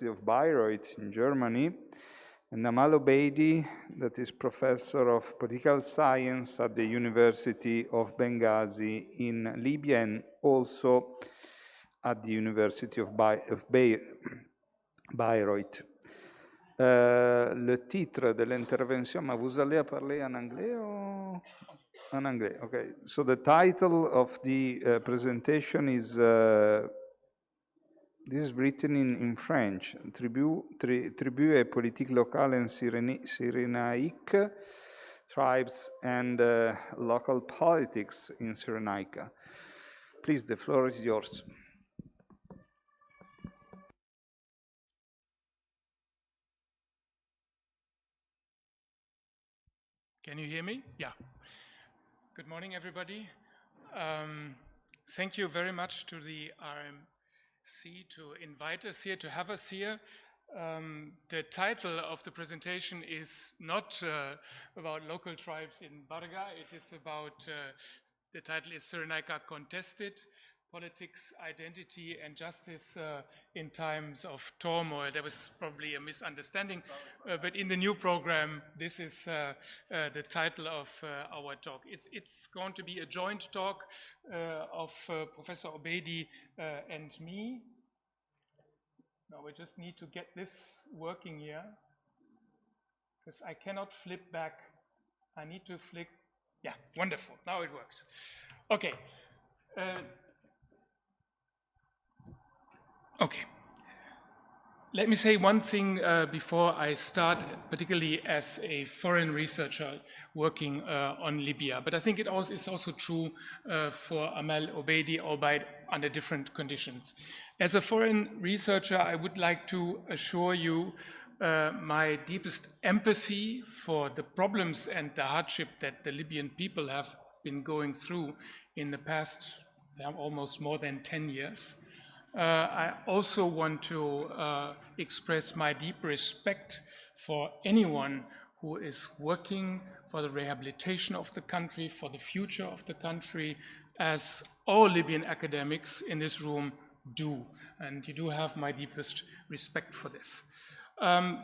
of Bayreuth in Germany, and Amal Obeidi, that is professor of political science at the University of Benghazi in Libya, and also at the University of Bayreuth. Le titre de l'intervention, mais vous allez parler en anglais ou en anglais? Okay. So the title of the presentation is this is written in French. Tribu et politique locale en Cyrénaïque, tribes and local politics in Cyrenaica. Please, the floor is yours. Can you hear me? Yeah. Good morning, everybody. Thank you very much to the IRMC to invite us here, to have us here. The title of the presentation is not about local tribes in Barga. It is about, the title is Cyrenaica Contested, Politics, Identity and Justice in Times of Turmoil. There was probably a misunderstanding, but in the new program, this is the title of our talk. It's going to be a joint talk of Professor Obeidi and me. Now we just need to get this working here, because I cannot flip back. I need to flick. Yeah, wonderful. Now it works. Okay. Okay. Let me say one thing before I start, particularly as a foreign researcher working on Libya. But I think it is also true for Amal Obeidi, albeit under different conditions. As a foreign researcher, I would like to assure you my deepest empathy for the problems and the hardship that the Libyan people have been going through in the past almost more than 10 years. I also want to express my deep respect for anyone who is working for the rehabilitation of the country, for the future of the country, as all Libyan academics in this room do. And you do have my deepest respect for this.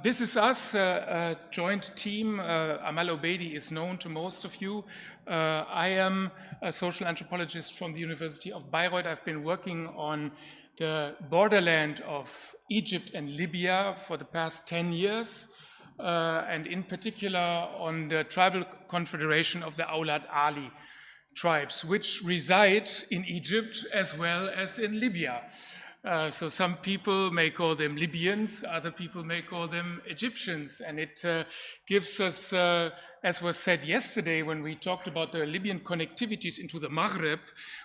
This is us, a joint team. Amal Obeidi is known to most of you. I am a social anthropologist from the University of Bayreuth. I've been working on the borderland of Egypt and Libya for the past 10 years, and in particular on the tribal confederation of the Aulad Ali tribes, which reside in Egypt as well as in Libya. So some people may call them Libyans, other people may call them Egyptians, and it gives us, as was said yesterday when we talked about the Libyan connectivities into the Maghreb,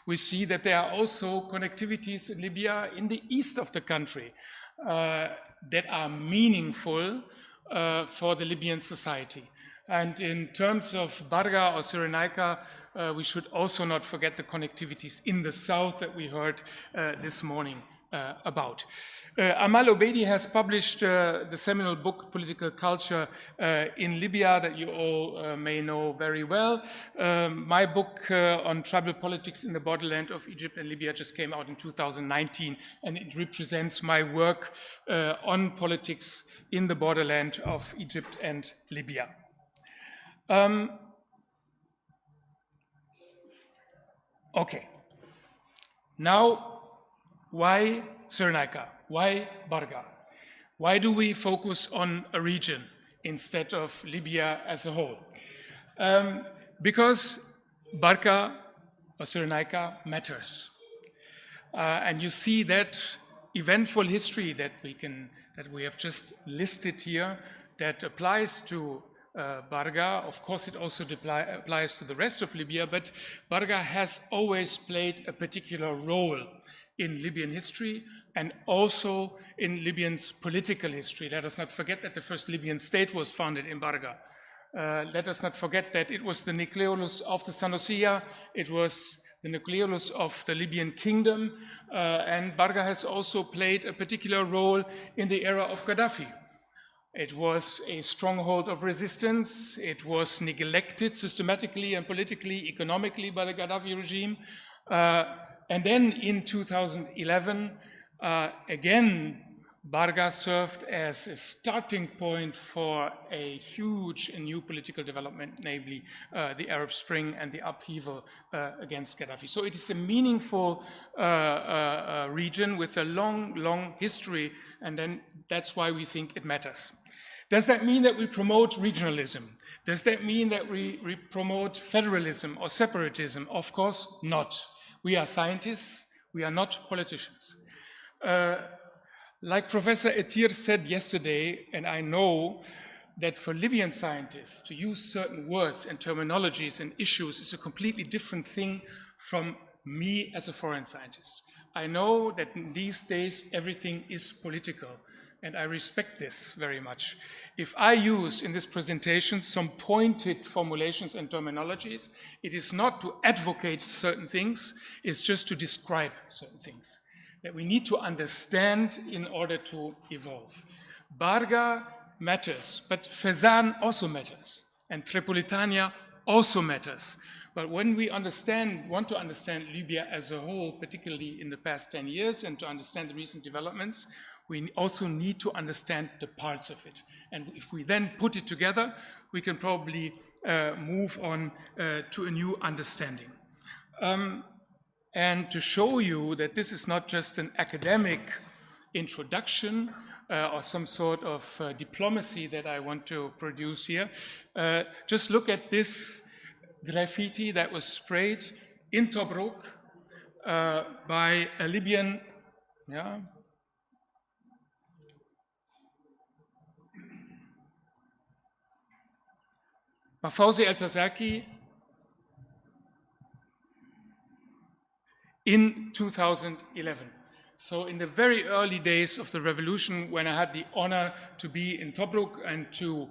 we see that there are also connectivities in Libya in the east of the country that are meaningful for the Libyan society. And in terms of Barga or Cyrenaica, we should also not forget the connectivities in the south that we heard this morning about. Amal Obeidi has published the seminal book, Political Culture in Libya, that you all may know very well. My book on tribal politics in the borderland of Egypt and Libya just came out in 2019, and it represents my work on politics in the borderland of Egypt and Libya. Okay. Now, why Cyrenaica? Why Barga? Why do we focus on a region instead of Libya as a whole? Because Barga or Cyrenaica matters. And you see that eventful history that we have just listed here that applies to Barga. Of course, it also applies to the rest of Libya, but Barga has always played a particular role in Libyan history and also in Libyan's political history. Let us not forget that the first Libyan state was founded in Barga. Let us not forget that it was the nucleolus of the Sanusiya, it was the nucleolus of the Libyan kingdom, and Barga has also played a particular role in the era of Gaddafi. It was a stronghold of resistance. It was neglected systematically and politically, economically by the Gaddafi regime. And then in 2011, again, Barga served as a starting point for a huge and new political development, namely the Arab Spring and the upheaval against Gaddafi. So it is a meaningful region with a long history, and then that's why we think it matters. Does that mean that we promote regionalism? Does that mean that we promote federalism or separatism? Of course not. We are scientists, we are not politicians. Like Professor Etir said yesterday, and I know that for Libyan scientists to use certain words and terminologies and issues is a completely different thing from me as a foreign scientist. I know that in these days everything is political, and I respect this very much. If I use in this presentation some pointed formulations and terminologies, it is not to advocate certain things, it's just to describe certain things that we need to understand in order to evolve. Barga matters, but Fezzan also matters, and Tripolitania also matters. But when we want to understand Libya as a whole, particularly in the past 10 years, and to understand the recent developments, we also need to understand the parts of it. And if we then put it together, we can probably move on to a new understanding. And to show you that this is not just an academic introduction or some sort of diplomacy that I want to produce here, just look at this graffiti that was sprayed in Tobruk by a Libyan, Fawzi El-Tazaki, in 2011. So in the very early days of the revolution, when I had the honor to be in Tobruk and to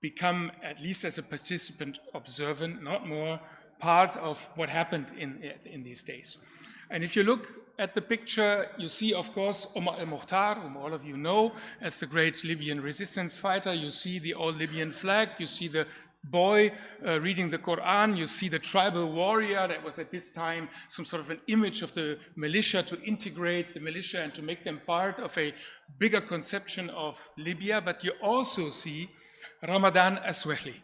become, at least as a participant, observant, not more, part of what happened in these days. And if you look at the picture, you see, of course, Omar al-Mukhtar, whom all of you know as the great Libyan resistance fighter. You see the old Libyan flag, you see the boy reading the Quran, you see the tribal warrior that was at this time some sort of an image of the militia, to integrate the militia and to make them part of a bigger conception of Libya. But you also see Ramadan Aswahli.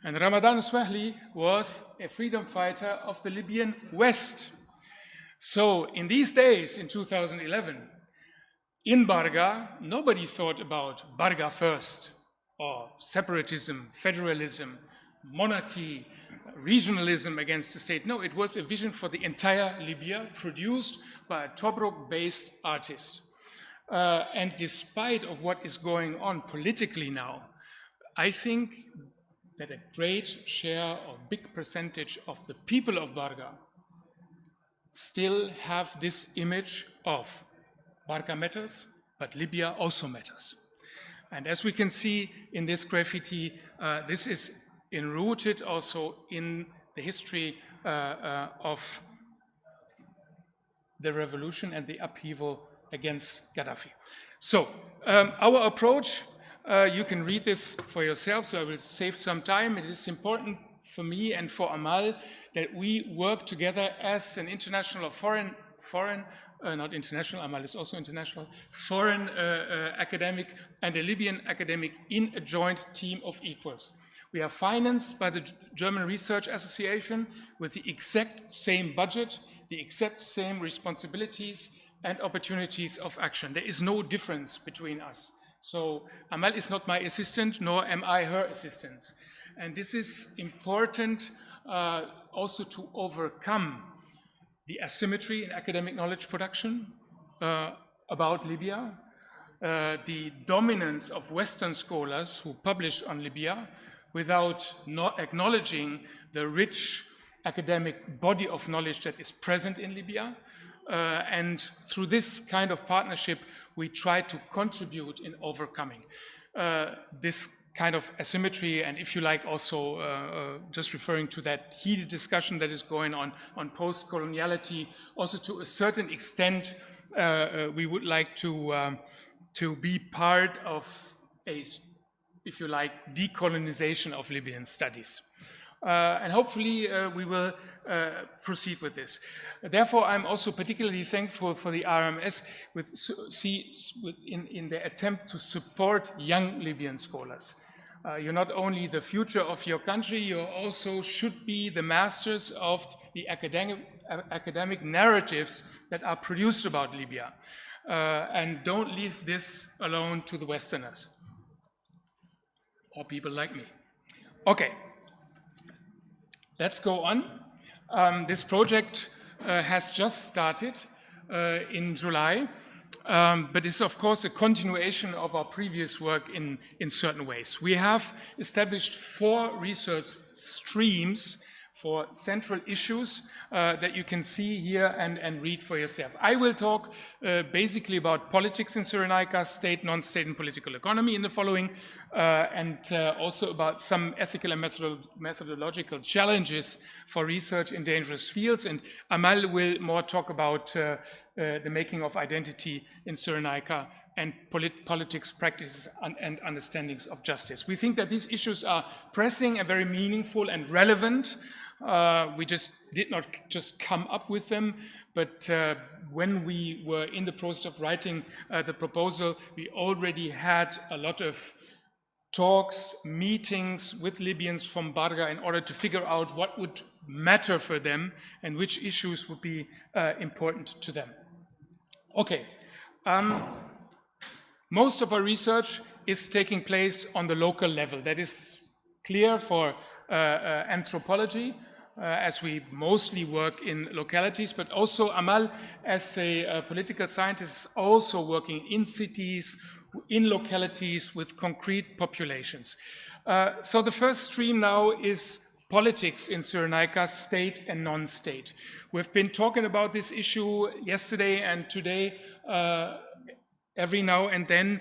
And Ramadan Aswahli was a freedom fighter of the Libyan West. So in these days, in 2011, in Barga, nobody thought about Barga first, or separatism, federalism, monarchy, regionalism against the state. No, it was a vision for the entire Libya, produced by a Tobruk-based artist. And despite of what is going on politically now, I think that a great share or big percentage of the people of Barga still have this image of Barga matters, but Libya also matters. And as we can see in this graffiti, this is enrooted also in the history of the revolution and the upheaval against Gaddafi. So our approach, you can read this for yourself, so I will save some time. It is important for me and for Amal that we work together as an international or not international, Amal is also international, foreign academic and a Libyan academic in a joint team of equals. We are financed by the German Research Association with the exact same budget, the exact same responsibilities and opportunities of action. There is no difference between us. So Amal is not my assistant, nor am I her assistant. And this is important also to overcome the asymmetry in academic knowledge production about Libya, the dominance of Western scholars who publish on Libya without not acknowledging the rich academic body of knowledge that is present in Libya. And through this kind of partnership, we try to contribute in overcoming this kind of asymmetry, and if you like, also just referring to that heated discussion that is going on post-coloniality. Also, to a certain extent, we would like to be part of a, if you like, decolonization of Libyan studies. And hopefully we will proceed with this. Therefore, I'm also particularly thankful for the IRMC in the attempt to support young Libyan scholars. You're not only the future of your country, you also should be the masters of the academic narratives that are produced about Libya. And don't leave this alone to the Westerners, or people like me. Okay, let's go on. This project has just started in July. But it's of course a continuation of our previous work in certain ways. We have established 4 research streams for central issues that you can see here and read for yourself. I will talk basically about politics in Cyrenaica, state, non-state, and political economy in the following, and also about some ethical and methodological challenges for research in dangerous fields. And Amal will more talk about the making of identity in Cyrenaica and politics, practices, and understandings of justice. We think that these issues are pressing and very meaningful and relevant. We just did not just come up with them, but when we were in the process of writing the proposal, we already had a lot of talks, meetings with Libyans from Barga in order to figure out what would matter for them and which issues would be important to them. Okay. Most of our research is taking place on the local level. That is clear for anthropology, as we mostly work in localities, but also Amal, as a political scientist, is also working in cities, in localities with concrete populations. So the first stream now is politics in Cyrenaica, state and non-state. We've been talking about this issue yesterday and today. Every now and then,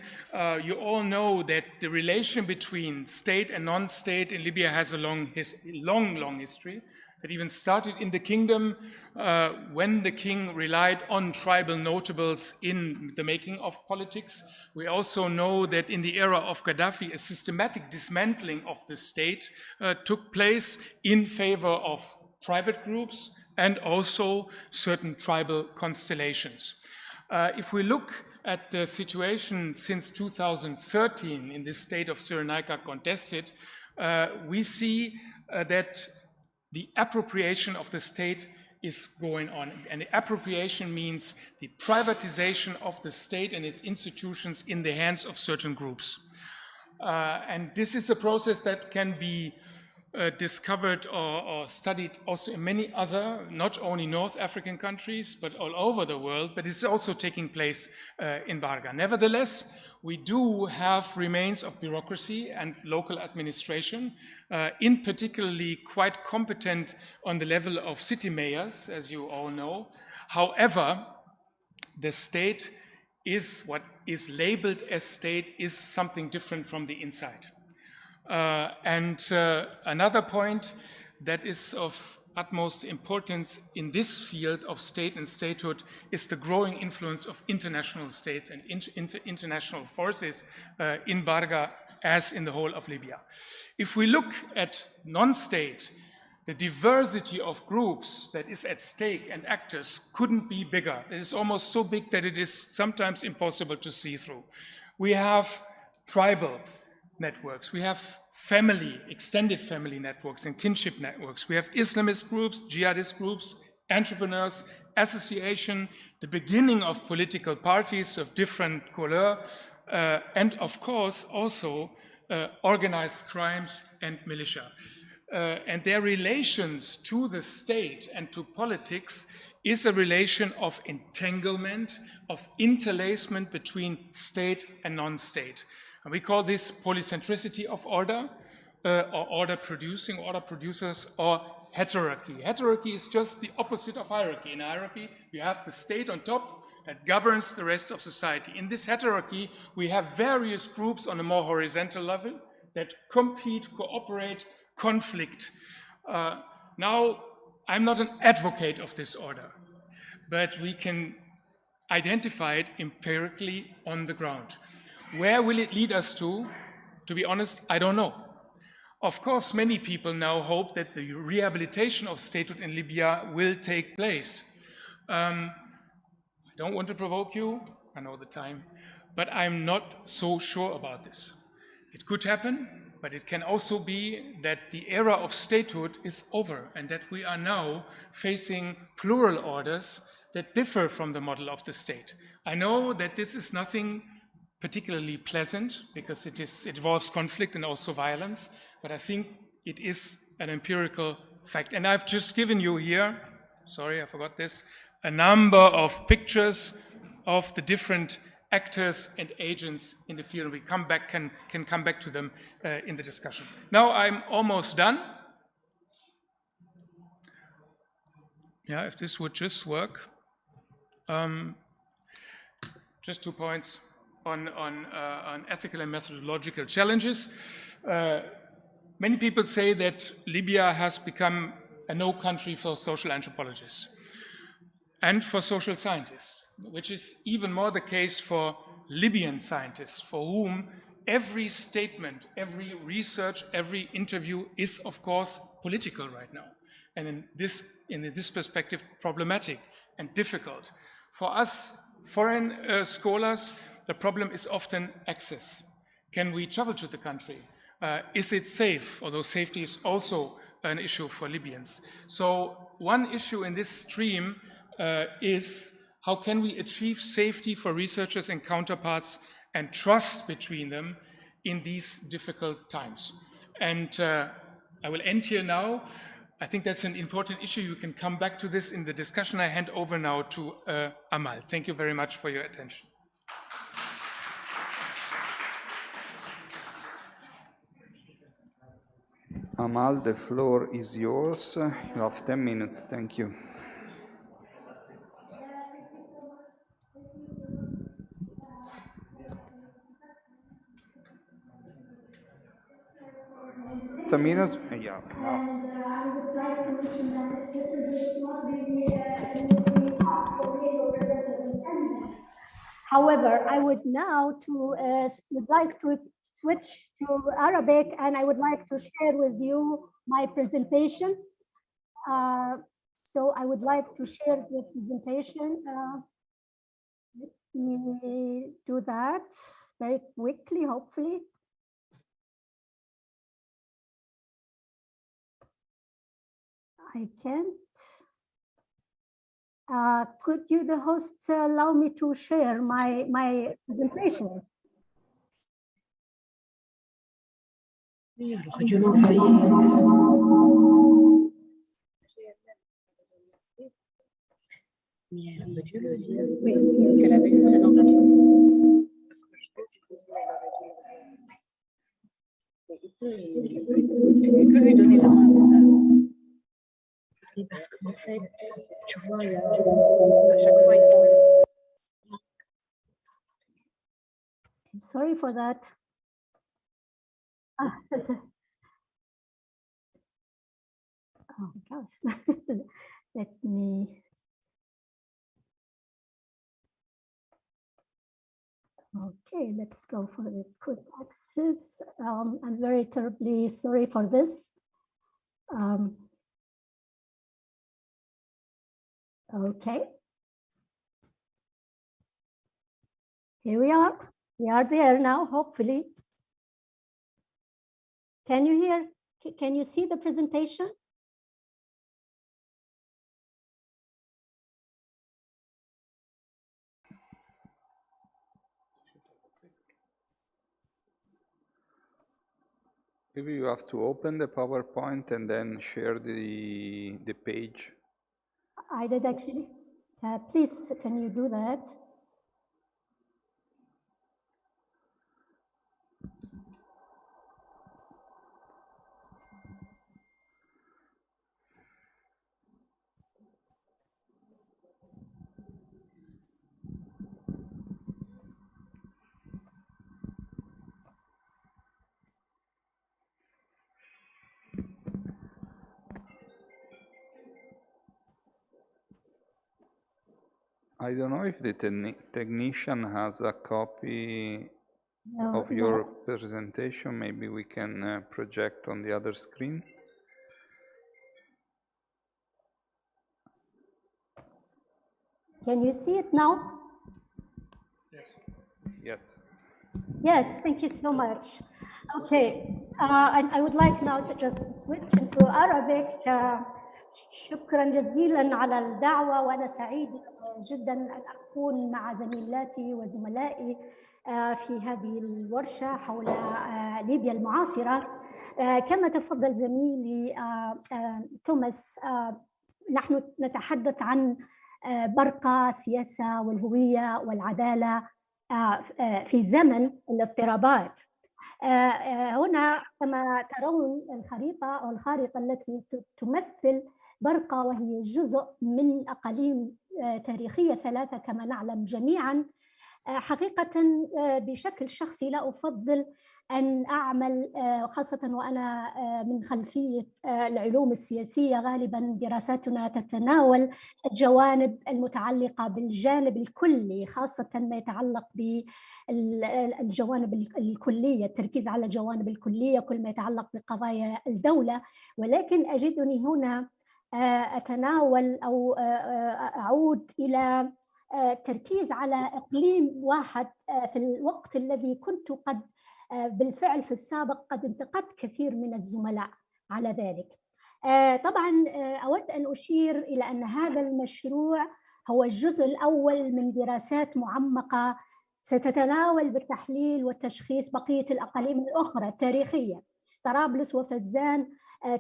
you all know that the relation between state and non-state in Libya has a long history. That even started in the kingdom when the king relied on tribal notables in the making of politics. We also know that in the era of Gaddafi, a systematic dismantling of the state took place in favor of private groups and also certain tribal constellations. If we look at the situation since 2013 in this state of Cyrenaica contested, we see that the appropriation of the state is going on. And the appropriation means the privatization of the state and its institutions in the hands of certain groups. And this is a process that can be discovered or studied also in many other, not only North African countries, but all over the world, but it's also taking place in Barga. Nevertheless, we do have remains of bureaucracy and local administration, in particularly quite competent on the level of city mayors, as you all know. However, the state is what is labeled as state is something different from the inside. Another point that is of utmost importance in this field of state and statehood is the growing influence of international states and international forces in Barga as in the whole of Libya. If we look at non-state, the diversity of groups that is at stake and actors couldn't be bigger. It is almost so big that it is sometimes impossible to see through. We have tribal networks, we have family, extended family networks and kinship networks. We have Islamist groups, jihadist groups, entrepreneurs, association, the beginning of political parties of different couleur, and of course also organized crimes and militia. And their relations to the state and to politics is a relation of entanglement, of interlacement between state and non-state. And we call this polycentricity of order, or order producers, or heterarchy. Heterarchy is just the opposite of hierarchy. In hierarchy, you have the state on top that governs the rest of society. In this heterarchy, we have various groups on a more horizontal level that compete, cooperate, conflict. Now, I'm not an advocate of this order, but we can identify it empirically on the ground. Where will it lead us to? To be honest, I don't know. Of course, many people now hope that the rehabilitation of statehood in Libya will take place. I don't want to provoke you, I know the time, but I'm not so sure about this. It could happen, but it can also be that the era of statehood is over and that we are now facing plural orders that differ from the model of the state. I know that this is nothing particularly pleasant because it involves conflict and also violence, but I think it is an empirical fact. And I've just given you here, sorry, I forgot this, a number of pictures of the different actors and agents in the field. We can come back to them in the discussion. Now I'm almost done. Yeah, if this would just work. Just 2 points on ethical and methodological challenges. Many people say that Libya has become a no country for social anthropologists and for social scientists, which is even more the case for Libyan scientists, for whom every statement, every research, every interview is, of course, political right now. And in this perspective, problematic and difficult. For us, foreign scholars, the problem is often access. Can we travel to the country? Is it safe? Although safety is also an issue for Libyans. So one issue in this stream is how can we achieve safety for researchers and counterparts and trust between them in these difficult times. And I will end here now. I think that's an important issue. You can come back to this in the discussion. I hand over now to Amal. Thank you very much for your attention. Amal, the floor is yours. You have 10 minutes. Thank you. Minutes? Yeah. No. And I would like to mention that this is not really an easy task for me to present as an. However, I would now would like to switch to Arabic, and I would like to share with you my presentation. So I would like to share the presentation. Let me do that very quickly, hopefully. I can't. Could you, the host, allow me to share my presentation? Oui, alors je l'envoyer. Mais elle aurait dû le dire. Oui, qu'elle avait une présentation. Parce que je pense que c'est elle aurait dû le que lui donner la main, c'est ça. Oui, parce qu'en fait, tu vois, il y a, à chaque fois, ils sont là. I'm sorry for that. Oh gosh. Let me. Okay, let's go for the quick access. I'm very terribly sorry for this. Okay. Here we are. We are there now, hopefully. Can you hear? Can you see the presentation? Maybe you have to open the PowerPoint and then share the page. I did actually. Please, can you do that? I don't know if the technician has a copy of your presentation. Maybe we can project on the other screen. Can you see it now? Yes. Yes. Yes, thank you so much. Okay, and I would like now to just switch into Arabic. شكرا جزيلا على الدعوة، وأنا سعيد جدا أن أكون مع زميلاتي وزملائي في هذه الورشة حول ليبيا المعاصرة. كما تفضل زميلي توماس، نحن نتحدث عن برقة السياسة والهوية والعدالة في زمن الاضطرابات. هنا كما ترون الخريطة أو الخارطة التي تمثل برقة، وهي جزء من أقاليم تاريخية 3 كما نعلم جميعاً. حقيقة بشكل شخصي لا أفضل أن أعمل، خاصة وأنا من خلفية العلوم السياسية، غالباً دراساتنا تتناول الجوانب المتعلقة بالجانب الكلي، خاصة ما يتعلق بالجوانب الكلية، التركيز على الجوانب الكلية، كل ما يتعلق بقضايا الدولة. ولكن أجدني هنا أتناول أو أعود إلى التركيز على إقليم واحد في الوقت الذي كنت قد بالفعل في السابق قد انتقدت كثير من الزملاء على ذلك. طبعا أود أن أشير إلى أن هذا المشروع هو الجزء الأول من دراسات معمقة ستتناول بالتحليل والتشخيص بقية الأقاليم الأخرى التاريخية، طرابلس وفزان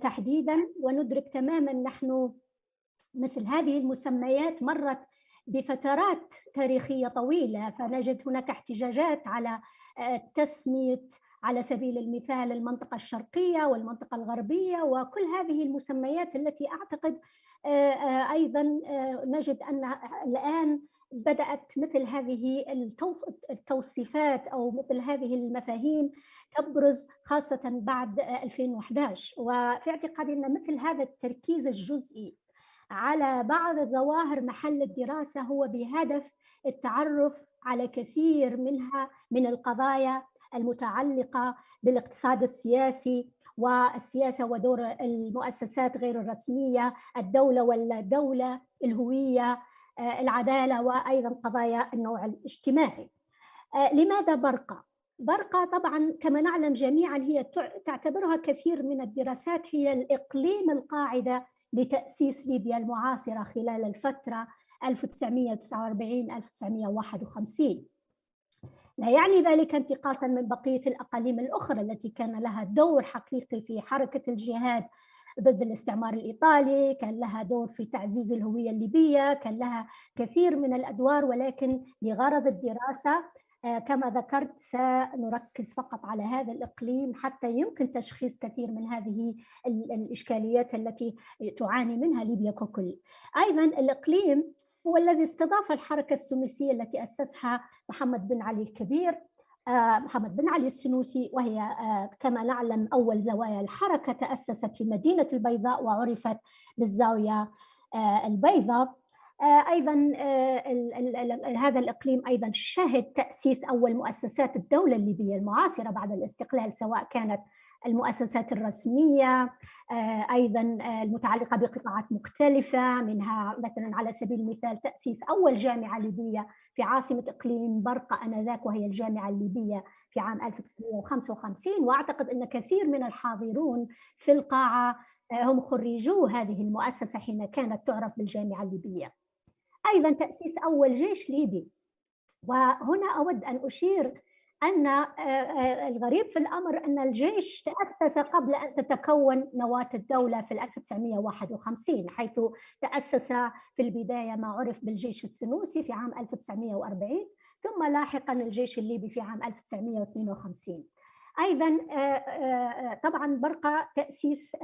تحديدا. وندرك تماما نحن مثل هذه المسميات مرت بفترات تاريخية طويلة، فنجد هناك احتجاجات على تسمية على سبيل المثال المنطقة الشرقية والمنطقة الغربية، وكل هذه المسميات التي أعتقد أيضا نجد أن الآن بدأت مثل هذه التوصيفات أو مثل هذه المفاهيم تبرز خاصة بعد 2011. وفي اعتقادي أن مثل هذا التركيز الجزئي على بعض الظواهر محل الدراسة هو بهدف التعرف على كثير منها من القضايا المتعلقة بالاقتصاد السياسي والسياسة ودور المؤسسات غير الرسمية، الدولة ولا دولة، الهوية، العدالة، وأيضا قضايا النوع الاجتماعي. لماذا برقة؟ برقة طبعا كما نعلم جميعا هي تعتبرها كثير من الدراسات هي الإقليم القاعدة لتأسيس ليبيا المعاصرة خلال الفترة 1949-1951. لا يعني ذلك انتقاصا من بقية الأقاليم الأخرى التي كان لها دور حقيقي في حركة الجهاد ضد الاستعمار الإيطالي، كان لها دور في تعزيز الهوية الليبية، كان لها كثير من الأدوار، ولكن لغرض الدراسة كما ذكرت سنركز فقط على هذا الإقليم حتى يمكن تشخيص كثير من هذه الإشكاليات التي تعاني منها ليبيا ككل. أيضا الإقليم هو الذي استضاف الحركة السنوسية التي أسسها محمد بن علي الكبير، محمد بن علي السنوسي، وهي كما نعلم أول زوايا الحركة تأسست في مدينة البيضاء وعرفت بالزاوية البيضاء. أيضا هذا الإقليم أيضا شهد تأسيس أول مؤسسات الدولة الليبية المعاصرة بعد الاستقلال، سواء كانت المؤسسات الرسمية أيضا المتعلقة بقطاعات مختلفة، منها مثلا على سبيل المثال تأسيس أول جامعة ليبية في عاصمة إقليم برقة آنذاك وهي الجامعة الليبية في عام 1955. وأعتقد أن كثير من الحاضرون في القاعة هم خريجو هذه المؤسسة حين كانت تعرف بالجامعة الليبية. أيضا تأسيس أول جيش ليبي، وهنا أود أن أشير أن الغريب في الأمر أن الجيش تأسس قبل أن تتكون نواة الدولة في 1951، حيث تأسس في البداية ما عرف بالجيش السنوسي في عام 1940، ثم لاحقا الجيش الليبي في عام 1952. أيضا طبعا برقة تأسيس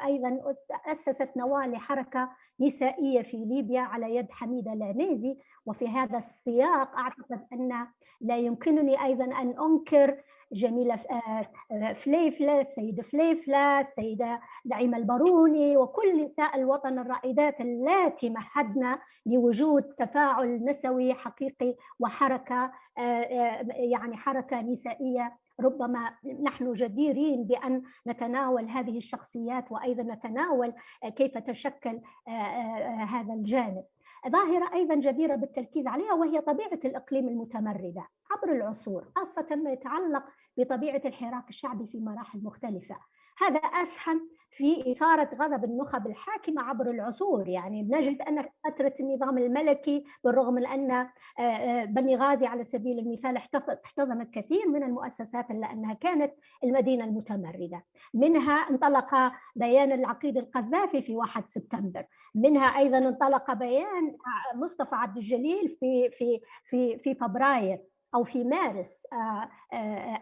أيضا أسست نواة لحركة نسائية في ليبيا على يد حميدة العنيزي. وفي هذا السياق أعتقد أن لا يمكنني أيضا أن أنكر جميلة فليفلة، السيدة فليفلة، السيدة زعيمة الباروني، وكل نساء الوطن الرائدات اللاتي مهدنا لوجود تفاعل نسوي حقيقي وحركة يعني حركة نسائية. ربما نحن جديرين بأن نتناول هذه الشخصيات وأيضا نتناول كيف تشكل هذا الجانب. ظاهرة أيضا جديرة بالتركيز عليها وهي طبيعة الإقليم المتمردة عبر العصور، خاصة ما يتعلق بطبيعة الحراك الشعبي في مراحل مختلفة. هذا أسهم في إثارة غضب النخب الحاكمة عبر العصور. يعني نجد أن في فترة النظام الملكي بالرغم من أن بني غازي على سبيل المثال احتضنت كثير من المؤسسات إلا أنها كانت المدينة المتمردة. منها انطلق بيان العقيد القذافي في 1 سبتمبر، منها أيضا انطلق بيان مصطفى عبد الجليل في فبراير أو في مارس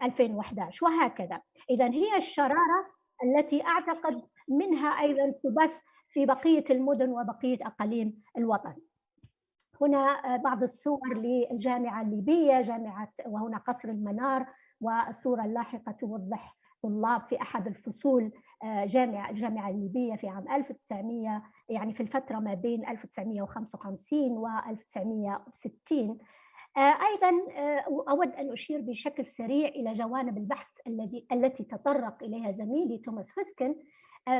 2011 وهكذا. إذن هي الشرارة التي أعتقد منها أيضا تبث في بقية المدن وبقية أقاليم الوطن. هنا بعض الصور للجامعة الليبية، وهنا قصر المنار، والصورة اللاحقة توضح طلاب في أحد الفصول الجامعة الليبية في عام 1900 يعني في الفترة ما بين 1955 و 1960. أيضا أود أن أشير بشكل سريع إلى جوانب البحث التي تطرق إليها زميلي توماس فيسكن.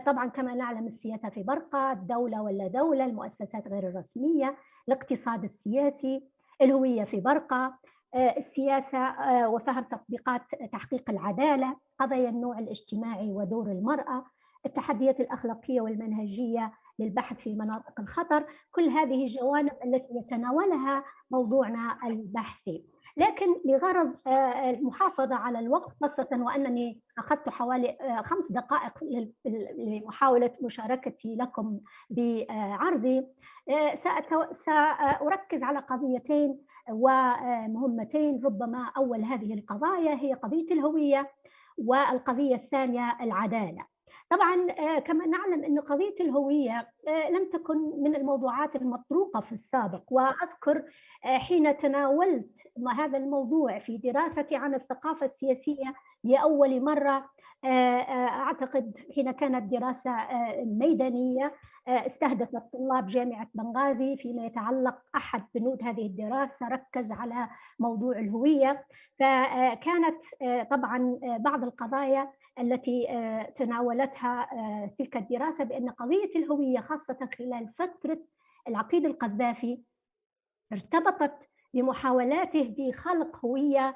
طبعا كما نعلم السياسة في برقة، الدولة ولا دولة، المؤسسات غير الرسمية، الاقتصاد السياسي، الهوية في برقة، السياسة وفهم تطبيقات تحقيق العدالة، قضايا النوع الاجتماعي ودور المرأة، التحديات الأخلاقية والمنهجية للبحث في مناطق الخطر. كل هذه الجوانب التي يتناولها موضوعنا البحثي. لكن لغرض المحافظة على الوقت، خاصة وأنني أخذت حوالي 5 دقائق لمحاولة مشاركتي لكم بعرضي، سأركز على قضيتين ومهمتين. ربما أول هذه القضايا هي قضية الهوية، والقضية الثانية العدالة. طبعا كما نعلم أن قضية الهوية لم تكن من الموضوعات المطروقة في السابق، وأذكر حين تناولت هذا الموضوع في دراستي عن الثقافة السياسية لأول مرة، أعتقد حين كانت دراسة ميدانية استهدفت طلاب جامعة بنغازي فيما يتعلق أحد بنود هذه الدراسة ركز على موضوع الهوية. فكانت طبعا بعض القضايا التي تناولتها تلك الدراسة بأن قضية الهوية خاصة خلال فترة العقيد القذافي ارتبطت بمحاولاته بخلق هوية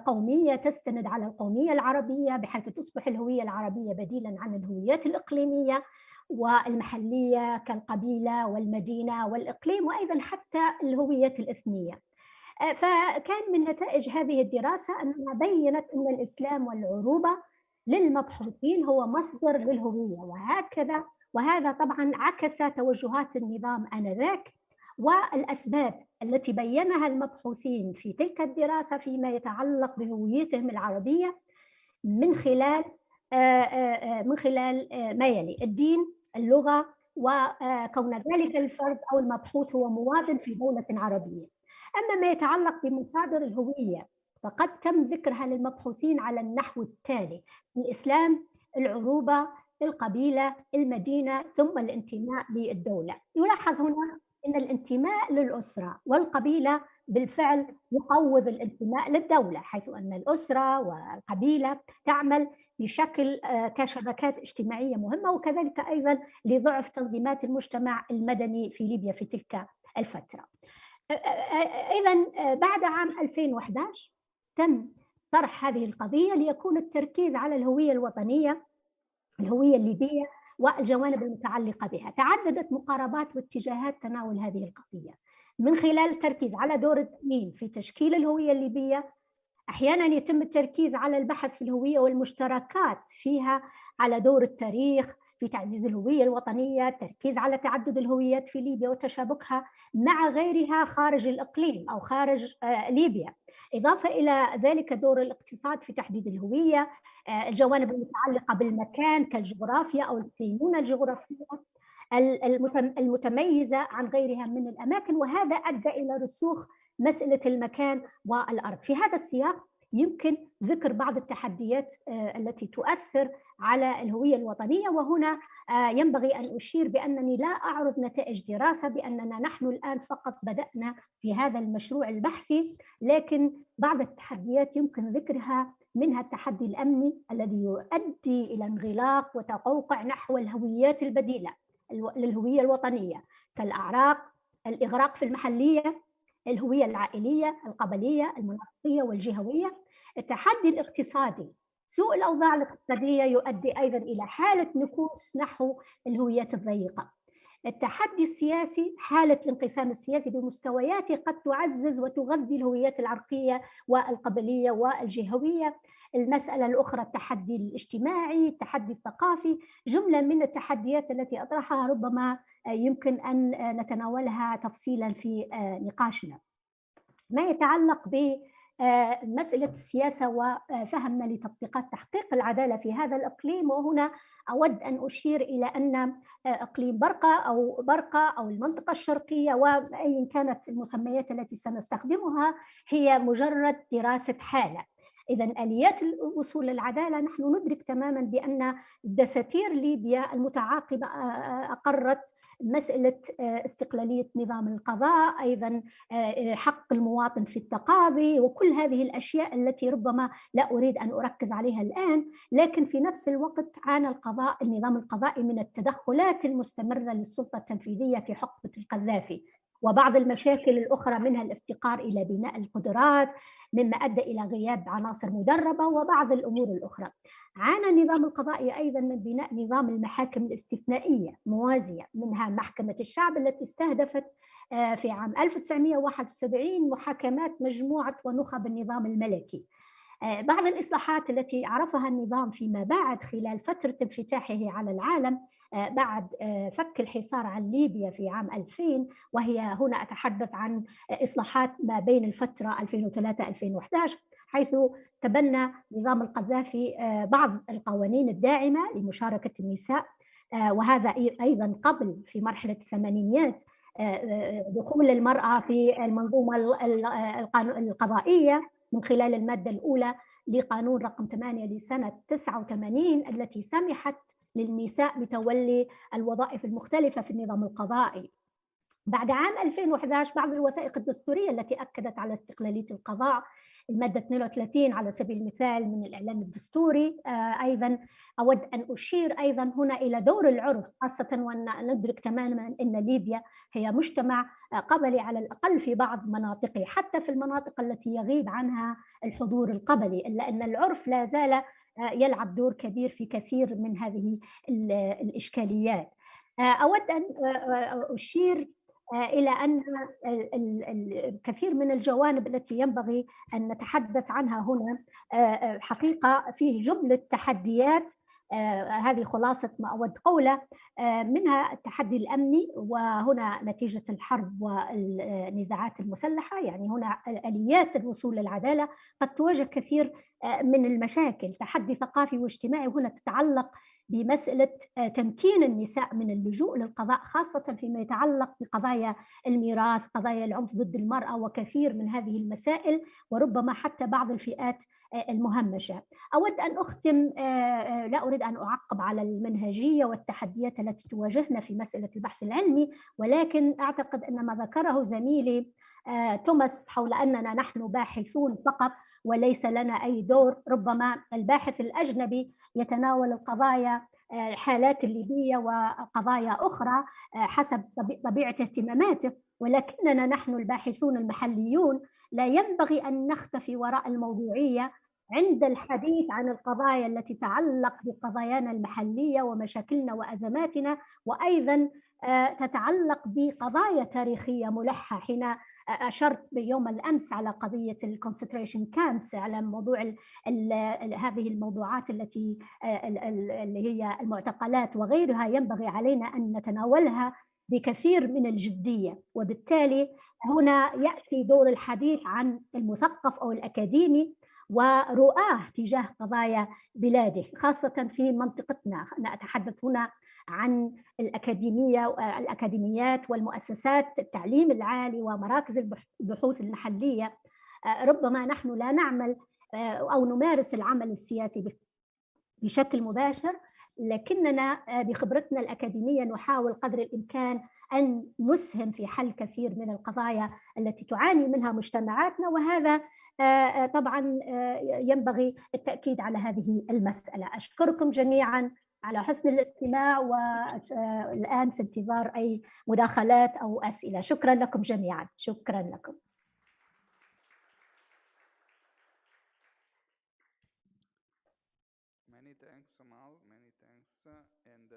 قومية تستند على القومية العربية، بحيث تصبح الهوية العربية بديلاً عن الهويات الإقليمية والمحلية كالقبيلة والمدينة والإقليم، وأيضاً حتى الهويات الإثنية. فكان من نتائج هذه الدراسة أنها بيّنت أن الإسلام والعروبة للمبحوثين هو مصدر للهوية، وهذا طبعاً عكس توجهات النظام آنذاك والأسباب التي بيّنها المبحوثين في تلك الدراسة فيما يتعلق بهويتهم العربية من خلال ما يلي: الدين، اللغة، وكون ذلك الفرد أو المبحوث هو مواطن في دولة عربية. أما ما يتعلق بمصادر الهوية فقد تم ذكرها للمبحوثين على النحو التالي: الإسلام، العروبة، القبيلة، المدينة، ثم الانتماء للدولة. يلاحظ هنا أن الانتماء للأسرة والقبيلة بالفعل يقوض الانتماء للدولة، حيث أن الأسرة والقبيلة تعمل بشكل كشبكات اجتماعية مهمة، وكذلك أيضا لضعف تنظيمات المجتمع المدني في ليبيا في تلك الفترة. إذن بعد عام 2011 تم طرح هذه القضية ليكون التركيز على الهوية الوطنية، الهوية الليبية والجوانب المتعلقة بها. تعددت مقاربات واتجاهات تناول هذه القضية من خلال التركيز على دور الدين في تشكيل الهوية الليبية. أحياناً يتم التركيز على البحث في الهوية والمشتركات فيها، على دور التاريخ في تعزيز الهوية الوطنية، تركيز على تعدد الهويات في ليبيا وتشابكها مع غيرها خارج الإقليم أو خارج ليبيا. إضافة إلى ذلك دور الاقتصاد في تحديد الهوية، الجوانب المتعلقة بالمكان كالجغرافيا أو الكينونة الجغرافية المتميزة عن غيرها من الأماكن، وهذا أدى إلى رسوخ مسألة المكان والأرض. في هذا السياق يمكن ذكر بعض التحديات التي تؤثر على الهوية الوطنية. وهنا ينبغي أن أشير بأنني لا أعرض نتائج دراسة، بأننا نحن الآن فقط بدأنا في هذا المشروع البحثي، لكن بعض التحديات يمكن ذكرها، منها التحدي الأمني الذي يؤدي إلى انغلاق وتقوقع نحو الهويات البديلة للهوية الوطنية كالأعراق، الإغراق في المحلية، الهوية العائلية، القبلية، المناطقية والجهوية. التحدي الاقتصادي، سوء الأوضاع الاقتصادية يؤدي أيضا إلى حالة نكوص نحو الهويات الضيقة. التحدي السياسي، حالة الانقسام السياسي بمستوياته قد تعزز وتغذي الهويات العرقية والقبلية والجهوية. المسألة الأخرى التحدي الاجتماعي، التحدي الثقافي، جملة من التحديات التي أطرحها ربما يمكن أن نتناولها تفصيلا في نقاشنا. ما يتعلق بمسألة السياسة وفهمنا لتطبيقات تحقيق العدالة في هذا الإقليم، وهنا أود أن أشير إلى أن إقليم برقة أو المنطقة الشرقية وأي كانت المسميات التي سنستخدمها هي مجرد دراسة حالة. إذا آليات الوصول للعدالة، نحن ندرك تماما بأن دساتير ليبيا المتعاقبة أقرت مسألة استقلالية نظام القضاء، أيضا حق المواطن في التقاضي، وكل هذه الأشياء التي ربما لا أريد أن أركز عليها الآن. لكن في نفس الوقت عانى النظام القضائي من التدخلات المستمرة للسلطة التنفيذية في حقبة القذافي، وبعض المشاكل الأخرى منها الافتقار إلى بناء القدرات مما أدى إلى غياب عناصر مدربة وبعض الأمور الأخرى. عانى النظام القضائي أيضا من بناء نظام المحاكم الاستثنائية موازية، منها محكمة الشعب التي استهدفت في عام 1971 محاكمات مجموعة ونخب النظام الملكي. بعض الإصلاحات التي عرفها النظام فيما بعد خلال فترة انفتاحه على العالم بعد فك الحصار عن ليبيا في عام 2000، وهي هنا أتحدث عن إصلاحات ما بين الفترة 2003-2011، حيث تبنى نظام القذافي بعض القوانين الداعمة لمشاركة النساء، وهذا أيضا قبل في مرحلة الثمانينيات دخول المرأة في المنظومة القضائية من خلال المادة الأولى لقانون رقم 8 لسنة 89 التي سمحت للنساء بتولي الوظائف المختلفة في النظام القضائي. بعد عام 2011 بعض الوثائق الدستورية التي أكدت على استقلالية القضاء، المادة 32 على سبيل المثال من الإعلان الدستوري. أيضا أود أن أشير أيضا هنا إلى دور العرف، خاصة وأن ندرك تماما أن ليبيا هي مجتمع قبلي على الأقل في بعض مناطقه، حتى في المناطق التي يغيب عنها الحضور القبلي، إلا أن العرف لا زال يلعب دور كبير في كثير من هذه الإشكاليات. أود أن أشير إلى أن الكثير من الجوانب التي ينبغي أن نتحدث عنها هنا حقيقة فيه جملة تحديات، هذه خلاصة ما أود قوله، منها التحدي الأمني، وهنا نتيجة الحرب والنزاعات المسلحة، يعني هنا آليات الوصول للعدالة قد تواجه كثير من المشاكل. تحدي ثقافي واجتماعي، هنا تتعلق بمسألة تمكين النساء من اللجوء للقضاء، خاصة فيما يتعلق بقضايا الميراث، قضايا العنف ضد المرأة، وكثير من هذه المسائل، وربما حتى بعض الفئات المهمشة. أود أن أختم، لا أريد أن أعقب على المنهجية والتحديات التي تواجهنا في مسألة البحث العلمي، ولكن أعتقد أن ما ذكره زميلي توماس حول أننا نحن باحثون فقط وليس لنا أي دور. ربما الباحث الأجنبي يتناول القضايا الحالات الليبية وقضايا أخرى حسب طبيعة اهتماماته، ولكننا نحن الباحثون المحليون لا ينبغي أن نختفي وراء الموضوعية عند الحديث عن القضايا التي تتعلق بقضايانا المحلية ومشاكلنا وأزماتنا، وأيضا تتعلق بقضايا تاريخية ملحة. حين أشرت بيوم الأمس على قضية الكونسنتريشن كامبس، على موضوع هذه الموضوعات التي اللي هي المعتقلات وغيرها، ينبغي علينا أن نتناولها بكثير من الجدية، وبالتالي هنا يأتي دور الحديث عن المثقف أو الأكاديمي ورؤاه تجاه قضايا بلاده، خاصة في منطقتنا. أنا أتحدث هنا عن الأكاديميات والمؤسسات التعليم العالي ومراكز البحوث المحلية. ربما نحن لا نعمل أو نمارس العمل السياسي بشكل مباشر، لكننا بخبرتنا الأكاديمية نحاول قدر الإمكان أن نسهم في حل كثير من القضايا التي تعاني منها مجتمعاتنا، وهذا طبعا ينبغي التأكيد على هذه المسألة. أشكركم جميعا على حسن الاستماع، والآن في انتظار أي مداخلات أو أسئلة. شكرا لكم جميعا. شكرا لكم. Many thanks, Amal. Many thanks. And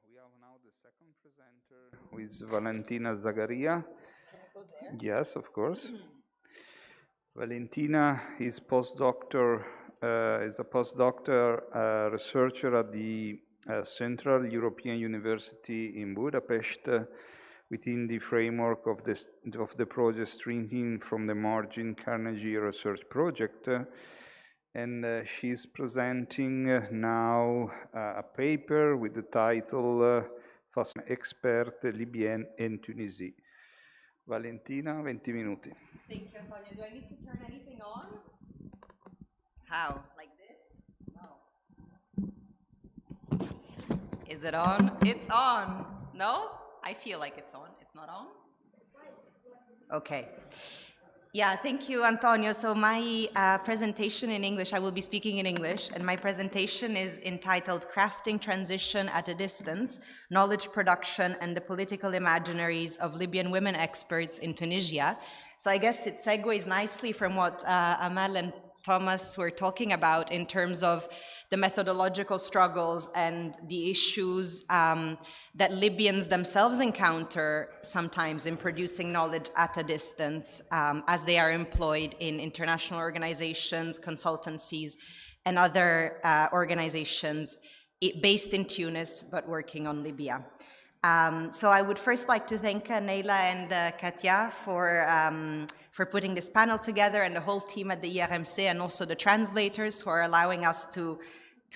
we have now the second presenter, who is Valentina Zagaria. Yes, of course. Valentina is a postdoctor researcher at the Central European University in Budapest, within the framework of the project Streaming from the Margin Carnegie Research Project. And she's presenting now a paper with the title Expert Libyens en Tunisie. Valentina, 20 minuti. Thank you, Antonio. Do I need to turn anything on? How? Like this? No. Is it on? It's on. No? I feel like it's on. It's not on? Okay. Yeah, thank you, Antonio. So my presentation in English, I will be speaking in English, and my presentation is entitled Crafting Transition at a Distance, Knowledge Production and the Political Imaginaries of Libyan Women Experts in Tunisia. So I guess it segues nicely from what Amal and Thomas were talking about in terms of the methodological struggles and the issues that Libyans themselves encounter sometimes in producing knowledge at a distance as they are employed in international organizations, consultancies, and other organizations based in Tunis but working on Libya. So I would first like to thank Neila and Katia for putting this panel together, and the whole team at the IRMC, and also the translators who are allowing us to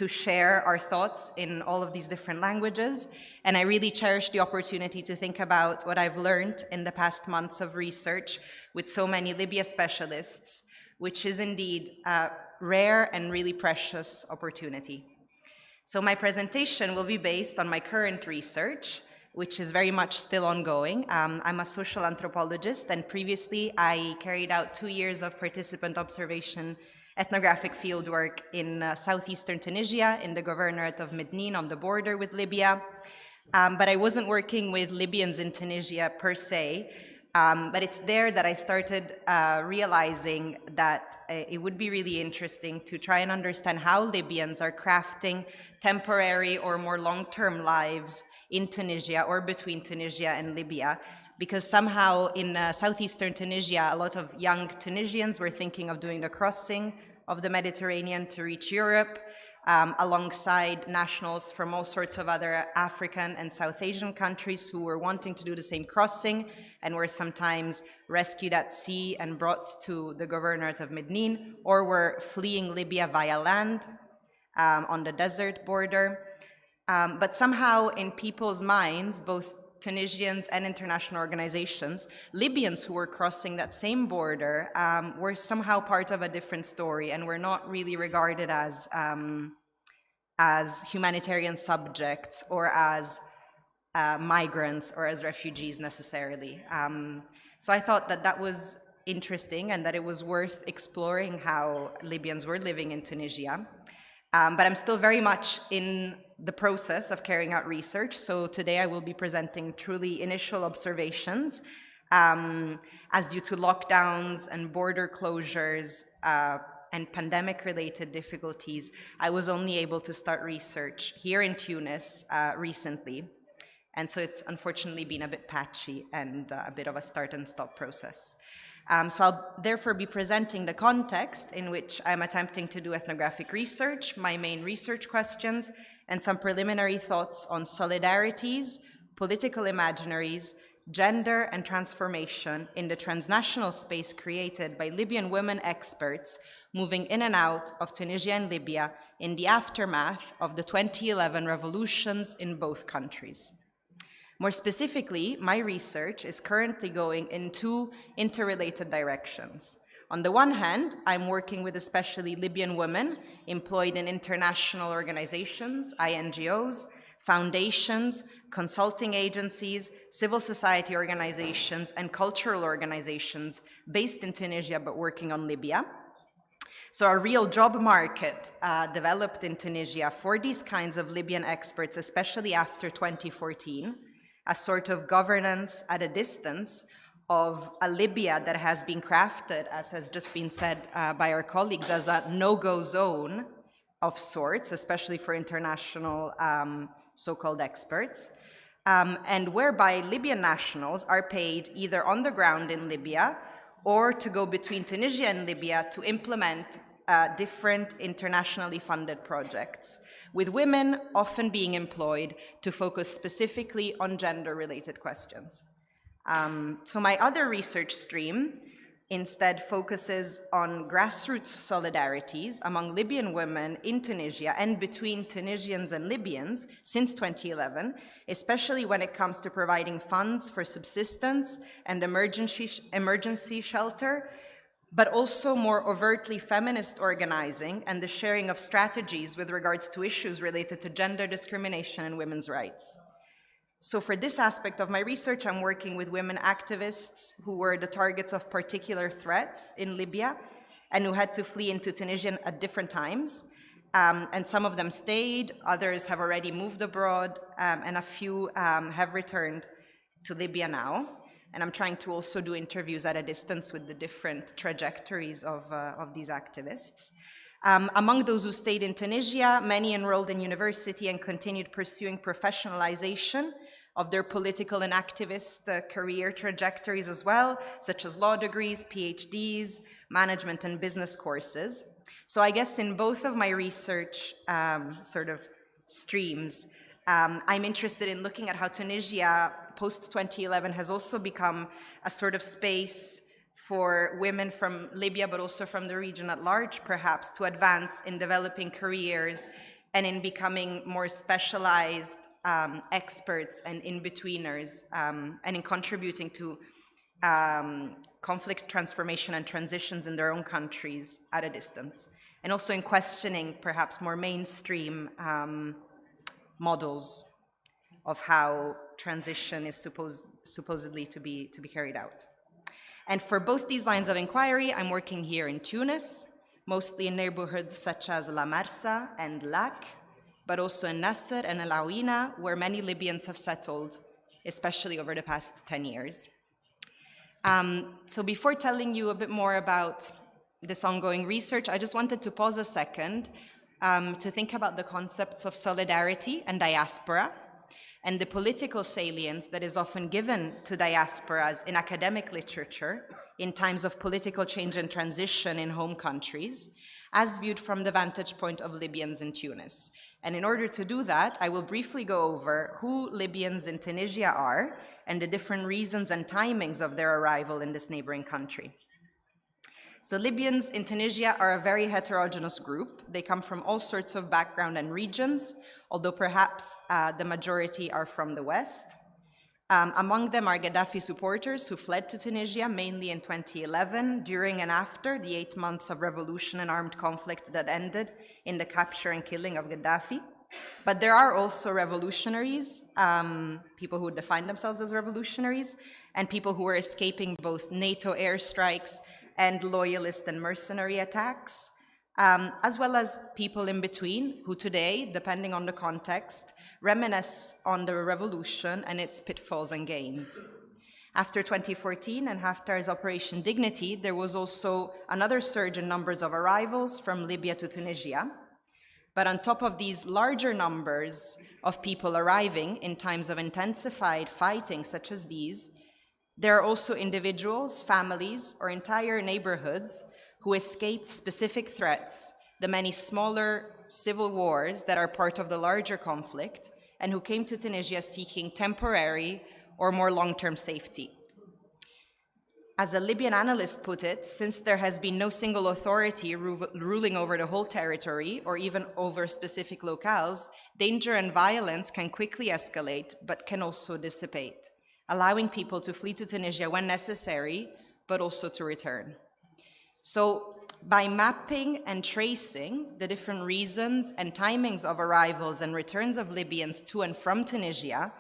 share our thoughts in all of these different languages. And I really cherish the opportunity to think about what I've learned in the past months of research with so many Libya specialists, which is indeed a rare and really precious opportunity. So my presentation will be based on my current research, which is very much still ongoing. I'm a social anthropologist, and previously I carried out 2 years of participant observation ethnographic fieldwork in southeastern Tunisia, in the governorate of Medellin on the border with Libya. But I wasn't working with Libyans in Tunisia per se, but it's there that I started realizing that it would be really interesting to try and understand how Libyans are crafting temporary or more long-term lives in Tunisia or between Tunisia and Libya, because somehow in southeastern Tunisia, a lot of young Tunisians were thinking of doing the crossing of the Mediterranean to reach Europe, alongside nationals from all sorts of other African and South Asian countries who were wanting to do the same crossing and were sometimes rescued at sea and brought to the governorate of Medellin, or were fleeing Libya via land on the desert border. But somehow in people's minds, both Tunisians and international organizations, Libyans who were crossing that same border were somehow part of a different story and were not really regarded as humanitarian subjects or as migrants or as refugees necessarily. So I thought that that was interesting and that it was worth exploring how Libyans were living in Tunisia. But I'm still very much in the process of carrying out research. So today I will be presenting truly initial observations, as due to lockdowns and border closures and pandemic-related difficulties, I was only able to start research here in Tunis recently. And so it's unfortunately been a bit patchy and a bit of a start and stop process. So I'll therefore be presenting the context in which I'm attempting to do ethnographic research, my main research questions, and some preliminary thoughts on solidarities, political imaginaries, gender and transformation in the transnational space created by Libyan women experts moving in and out of Tunisia and Libya in the aftermath of the 2011 revolutions in both countries. More specifically, my research is currently going in two interrelated directions. On the one hand, I'm working with especially Libyan women employed in international organizations, INGOs, foundations, consulting agencies, civil society organizations, and cultural organizations based in Tunisia but working on Libya. So a real job market developed in Tunisia for these kinds of Libyan experts, especially after 2014, a sort of governance at a distance of a Libya that has been crafted, as has just been said by our colleagues, as a no-go zone of sorts, especially for international so-called experts, and whereby Libyan nationals are paid either on the ground in Libya or to go between Tunisia and Libya to implement different internationally funded projects, with women often being employed to focus specifically on gender-related questions. So my other research stream instead focuses on grassroots solidarities among Libyan women in Tunisia and between Tunisians and Libyans since 2011, especially when it comes to providing funds for subsistence and emergency shelter, but also more overtly feminist organizing and the sharing of strategies with regards to issues related to gender discrimination and women's rights. So for this aspect of my research, I'm working with women activists who were the targets of particular threats in Libya and who had to flee into Tunisia at different times. And some of them stayed, others have already moved abroad, and a few have returned to Libya now. And I'm trying to also do interviews at a distance with the different trajectories of these activists. Among those who stayed in Tunisia, many enrolled in university and continued pursuing professionalization of their political and activist career trajectories as well, such as law degrees, PhDs, management and business courses. So I guess in both of my research sort of streams, I'm interested in looking at how Tunisia post-2011 has also become a sort of space for women from Libya, but also from the region at large, perhaps, to advance in developing careers and in becoming more specialized experts and in-betweeners, and in contributing to conflict transformation and transitions in their own countries at a distance, and also in questioning perhaps more mainstream models of how transition is supposedly to be carried out. And for both these lines of inquiry, I'm working here in Tunis, mostly in neighborhoods such as La Marsa and Lac, but also in Nasser and El Awina, where many Libyans have settled, especially over the past 10 years. So before telling you a bit more about this ongoing research, I just wanted to pause a second to think about the concepts of solidarity and diaspora, and the political salience that is often given to diasporas in academic literature in times of political change and transition in home countries, as viewed from the vantage point of Libyans in Tunis. And in order to do that, I will briefly go over who Libyans in Tunisia are and the different reasons and timings of their arrival in this neighboring country. So Libyans in Tunisia are a very heterogeneous group. They come from all sorts of background and regions, although perhaps the majority are from the West. Among them are Gaddafi supporters who fled to Tunisia, mainly in 2011, during and after the 8 months of revolution and armed conflict that ended in the capture and killing of Gaddafi. But there are also revolutionaries, people who define themselves as revolutionaries, and people who were escaping both NATO airstrikes and loyalist and mercenary attacks, as well as people in between who today, depending on the context, reminisce on the revolution and its pitfalls and gains. After 2014 and Haftar's Operation Dignity, there was also another surge in numbers of arrivals from Libya to Tunisia. But on top of these larger numbers of people arriving in times of intensified fighting such as these, there are also individuals, families, or entire neighborhoods who escaped specific threats, the many smaller civil wars that are part of the larger conflict, and who came to Tunisia seeking temporary or more long-term safety. As a Libyan analyst put it, since there has been no single authority ruling over the whole territory or even over specific locales, danger and violence can quickly escalate, but can also dissipate, allowing people to flee to Tunisia when necessary, but also to return. So by mapping and tracing the different reasons and timings of arrivals and returns of Libyans to and from Tunisia,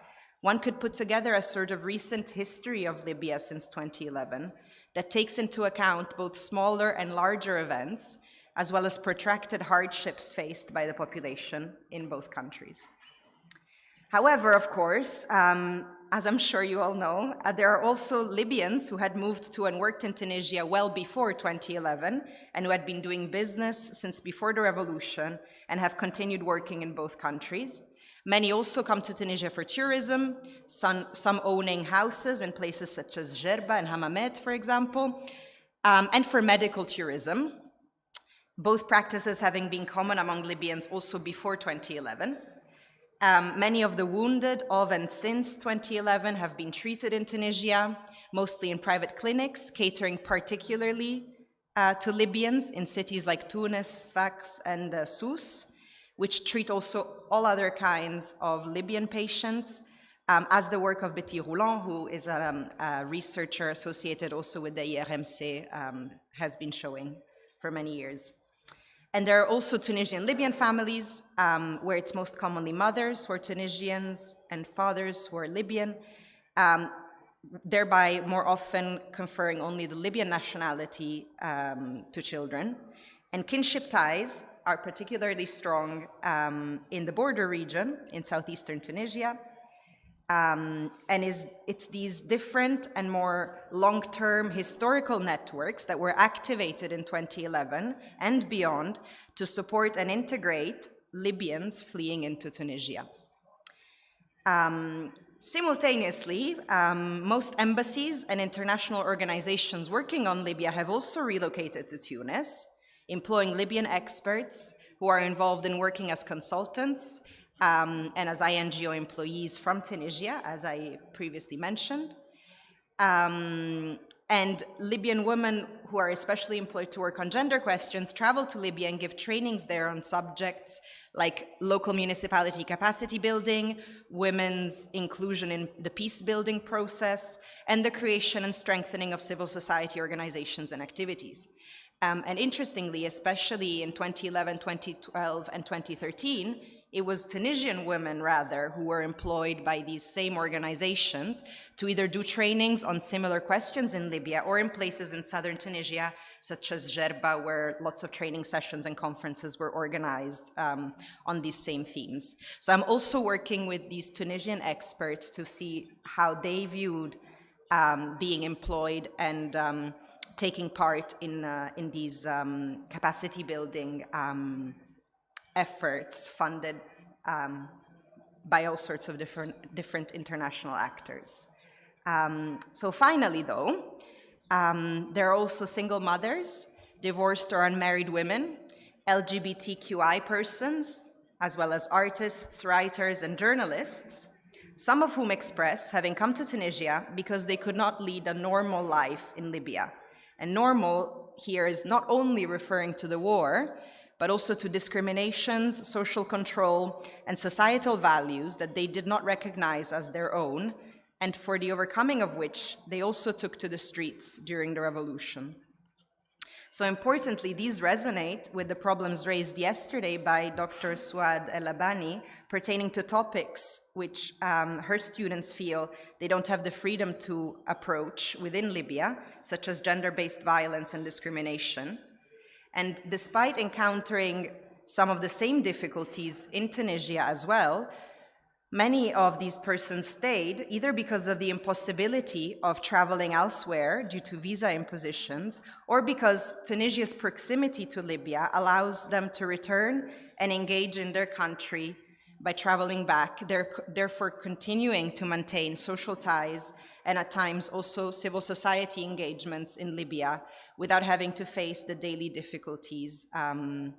one could put together a sort of recent history of Libya since 2011 that takes into account both smaller and larger events, as well as protracted hardships faced by the population in both countries. However, of course, as I'm sure you all know, there are also Libyans who had moved to and worked in Tunisia well before 2011 and who had been doing business since before the revolution and have continued working in both countries. Many also come to Tunisia for tourism, some owning houses in places such as Jerba and Hammamet, for example, and for medical tourism, both practices having been common among Libyans also before 2011. Many of the wounded of and since 2011 have been treated in Tunisia, mostly in private clinics, catering particularly to Libyans in cities like Tunis, Sfax, and Sousse, which treat also all other kinds of Libyan patients, as the work of Betty Rouland, who is a researcher associated also with the IRMC, has been showing for many years. And there are also Tunisian Libyan families, where it's most commonly mothers who are Tunisians and fathers who are Libyan, thereby more often conferring only the Libyan nationality to children. And kinship ties are particularly strong in the border region in southeastern Tunisia. And it's these different and more long-term historical networks that were activated in 2011 and beyond to support and integrate Libyans fleeing into Tunisia. Simultaneously, most embassies and international organizations working on Libya have also relocated to Tunis, employing Libyan experts who are involved in working as consultants and as INGO employees from Tunisia, as I previously mentioned. And Libyan women who are especially employed to work on gender questions travel to Libya and give trainings there on subjects like local municipality capacity building, women's inclusion in the peace building process, and the creation and strengthening of civil society organizations and activities. And interestingly, especially in 2011, 2012, and 2013, it was Tunisian women, rather, who were employed by these same organizations to either do trainings on similar questions in Libya or in places in southern Tunisia, such as Jerba, where lots of training sessions and conferences were organized on these same themes. So I'm also working with these Tunisian experts to see how they viewed being employed and taking part in these capacity building efforts funded by all sorts of different international actors. So finally, though, there are also single mothers, divorced or unmarried women, LGBTQI persons, as well as artists, writers, and journalists, some of whom express having come to Tunisia because they could not lead a normal life in Libya. And normal here is not only referring to the war, but also to discriminations, social control, and societal values that they did not recognize as their own, and for the overcoming of which they also took to the streets during the revolution. So importantly, these resonate with the problems raised yesterday by Dr. Suad El-Labani pertaining to topics which her students feel they don't have the freedom to approach within Libya, such as gender-based violence and discrimination. And despite encountering some of the same difficulties in Tunisia as well, many of these persons stayed either because of the impossibility of traveling elsewhere due to visa impositions, or because Tunisia's proximity to Libya allows them to return and engage in their country by traveling back, therefore continuing to maintain social ties and at times also civil society engagements in Libya without having to face the daily difficulties and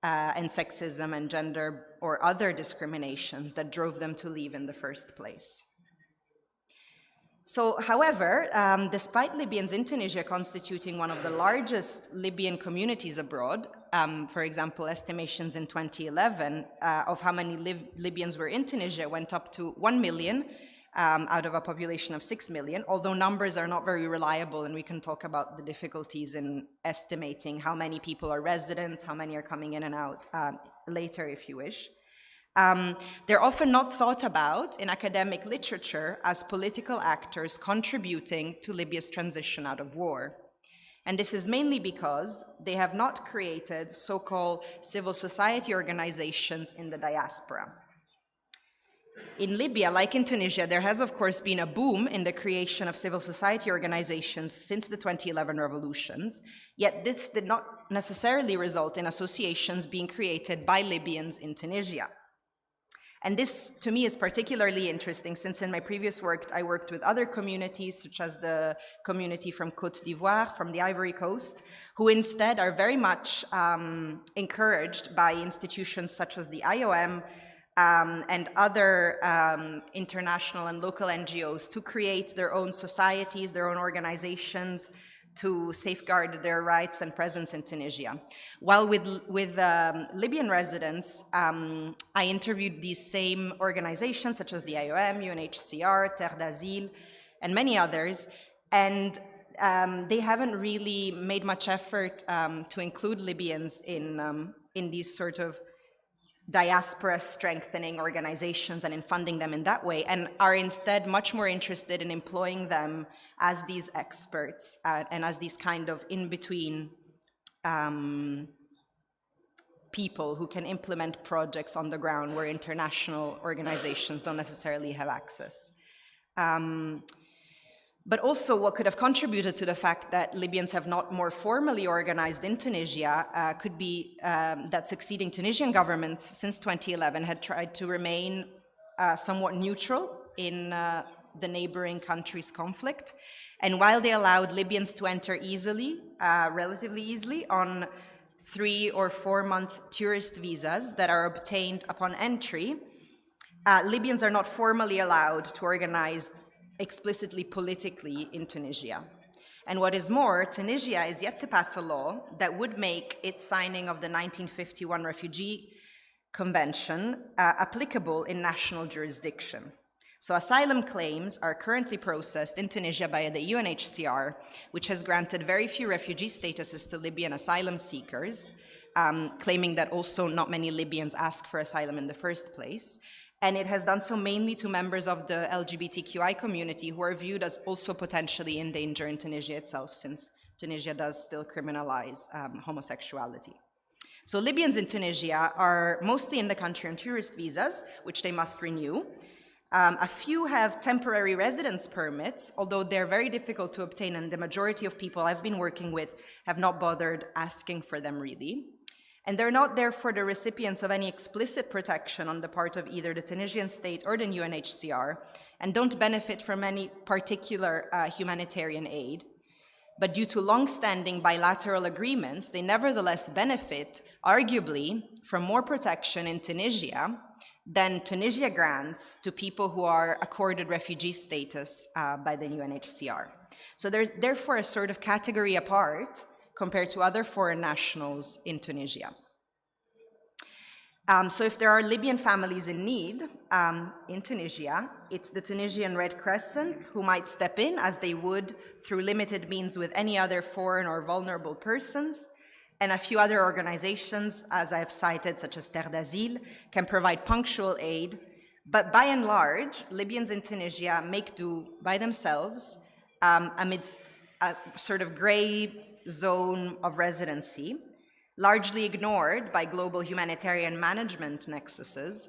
sexism and gender or other discriminations that drove them to leave in the first place. So, however, despite Libyans in Tunisia constituting one of the largest Libyan communities abroad, for example, estimations in 2011 of how many Libyans were in Tunisia went up to 1 million, out of a population of 6 million, although numbers are not very reliable, and we can talk about the difficulties in estimating how many people are residents, how many are coming in and out later if you wish. They're often not thought about in academic literature as political actors contributing to Libya's transition out of war. And this is mainly because they have not created so-called civil society organizations in the diaspora. In Libya, like in Tunisia, there has of course been a boom in the creation of civil society organizations since the 2011 revolutions, yet this did not necessarily result in associations being created by Libyans in Tunisia. And this, to me, is particularly interesting since in my previous work, I worked with other communities, such as the community from Côte d'Ivoire, from the Ivory Coast, who instead are very much encouraged by institutions such as the IOM and other international and local NGOs to create their own societies, their own organizations, to safeguard their rights and presence in Tunisia. While with Libyan residents, I interviewed these same organizations such as the IOM, UNHCR, Terre d'Asile, and many others, and they haven't really made much effort to include Libyans in these sort of diaspora strengthening organizations and in funding them in that way, and are instead much more interested in employing them as these experts and as these kind of in-between people who can implement projects on the ground where international organizations don't necessarily have access. But also what could have contributed to the fact that Libyans have not more formally organized in Tunisia could be that succeeding Tunisian governments since 2011 had tried to remain somewhat neutral in the neighboring country's conflict. And while they allowed Libyans to enter easily, relatively easily, on 3 or 4 month tourist visas that are obtained upon entry, Libyans are not formally allowed to organize explicitly politically in Tunisia. And what is more, Tunisia is yet to pass a law that would make its signing of the 1951 Refugee Convention applicable in national jurisdiction. So asylum claims are currently processed in Tunisia by the UNHCR, which has granted very few refugee statuses to Libyan asylum seekers, claiming that also not many Libyans ask for asylum in the first place. And it has done so mainly to members of the LGBTQI community who are viewed as also potentially in danger in Tunisia itself, since Tunisia does still criminalize homosexuality. So Libyans in Tunisia are mostly in the country on tourist visas, which they must renew. A few have temporary residence permits, although they're very difficult to obtain, and the majority of people I've been working with have not bothered asking for them really. And they're not therefore the recipients of any explicit protection on the part of either the Tunisian state or the UNHCR, and don't benefit from any particular humanitarian aid. But due to long-standing bilateral agreements, they nevertheless benefit, arguably, from more protection in Tunisia than Tunisia grants to people who are accorded refugee status by the UNHCR. So there's therefore a sort of category apart compared to other foreign nationals in Tunisia. So if there are Libyan families in need in Tunisia, it's the Tunisian Red Crescent who might step in as they would through limited means with any other foreign or vulnerable persons, and a few other organizations, as I've cited, such as Terre d'Asile, can provide punctual aid. But by and large, Libyans in Tunisia make do by themselves amidst a sort of gray zone of residency, largely ignored by global humanitarian management nexuses,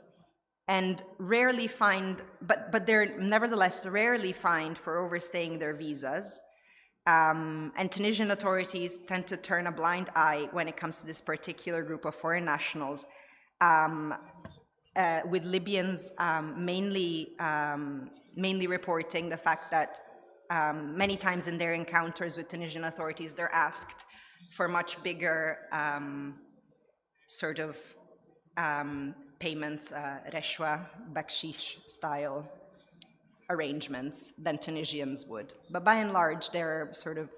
and rarely fined, but they're nevertheless rarely fined for overstaying their visas. And Tunisian authorities tend to turn a blind eye when it comes to this particular group of foreign nationals, with Libyans mainly reporting the fact that many times in their encounters with Tunisian authorities, they're asked for much bigger sort of payments, reshwa, bakshish style arrangements than Tunisians would. But by and large, they're sort of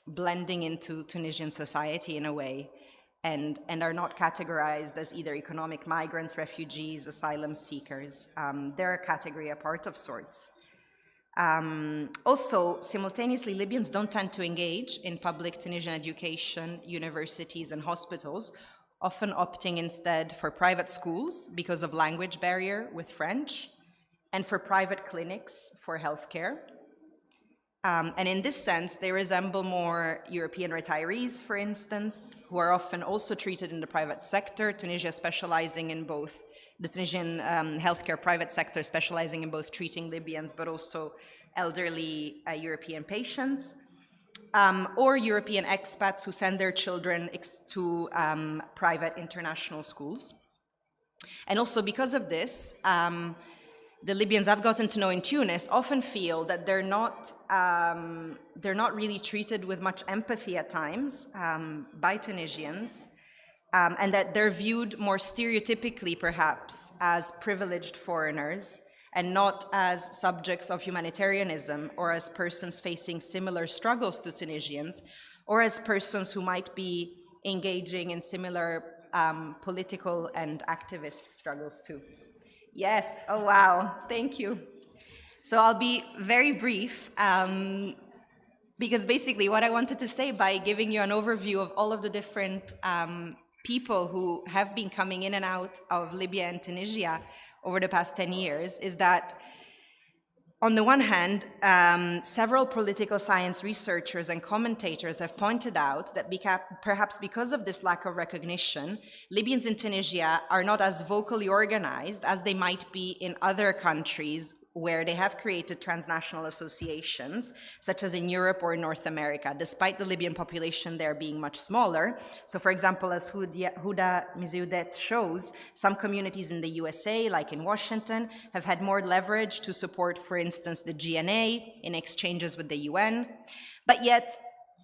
blending into Tunisian society in a way and are not categorized as either economic migrants, refugees, asylum seekers. They're a category apart of sorts. Also, simultaneously, Libyans don't tend to engage in public Tunisian education, universities, and hospitals, often opting instead for private schools because of language barrier with French, and for private clinics for healthcare. And in this sense, they resemble more European retirees, for instance, who are often also treated in the private sector, Tunisia specializing in both, the Tunisian healthcare private sector specializing in both treating Libyans, but also elderly European patients, or European expats who send their children to private international schools. And also because of this, the Libyans I've gotten to know in Tunis often feel that they're not really treated with much empathy at times by Tunisians, and that they're viewed more stereotypically, perhaps, as privileged foreigners and not as subjects of humanitarianism or as persons facing similar struggles to Tunisians, or as persons who might be engaging in similar political and activist struggles too. Yes, oh wow, thank you. So I'll be very brief, because basically what I wanted to say by giving you an overview of all of the different people who have been coming in and out of Libya and Tunisia over the past 10 years is that, on the one hand, several political science researchers and commentators have pointed out that perhaps because of this lack of recognition, Libyans in Tunisia are not as vocally organized as they might be in other countries where they have created transnational associations, such as in Europe or North America, despite the Libyan population there being much smaller. So for example, as Huda Mizioudet shows, some communities in the USA, like in Washington, have had more leverage to support, for instance, the GNA in exchanges with the UN. But yet,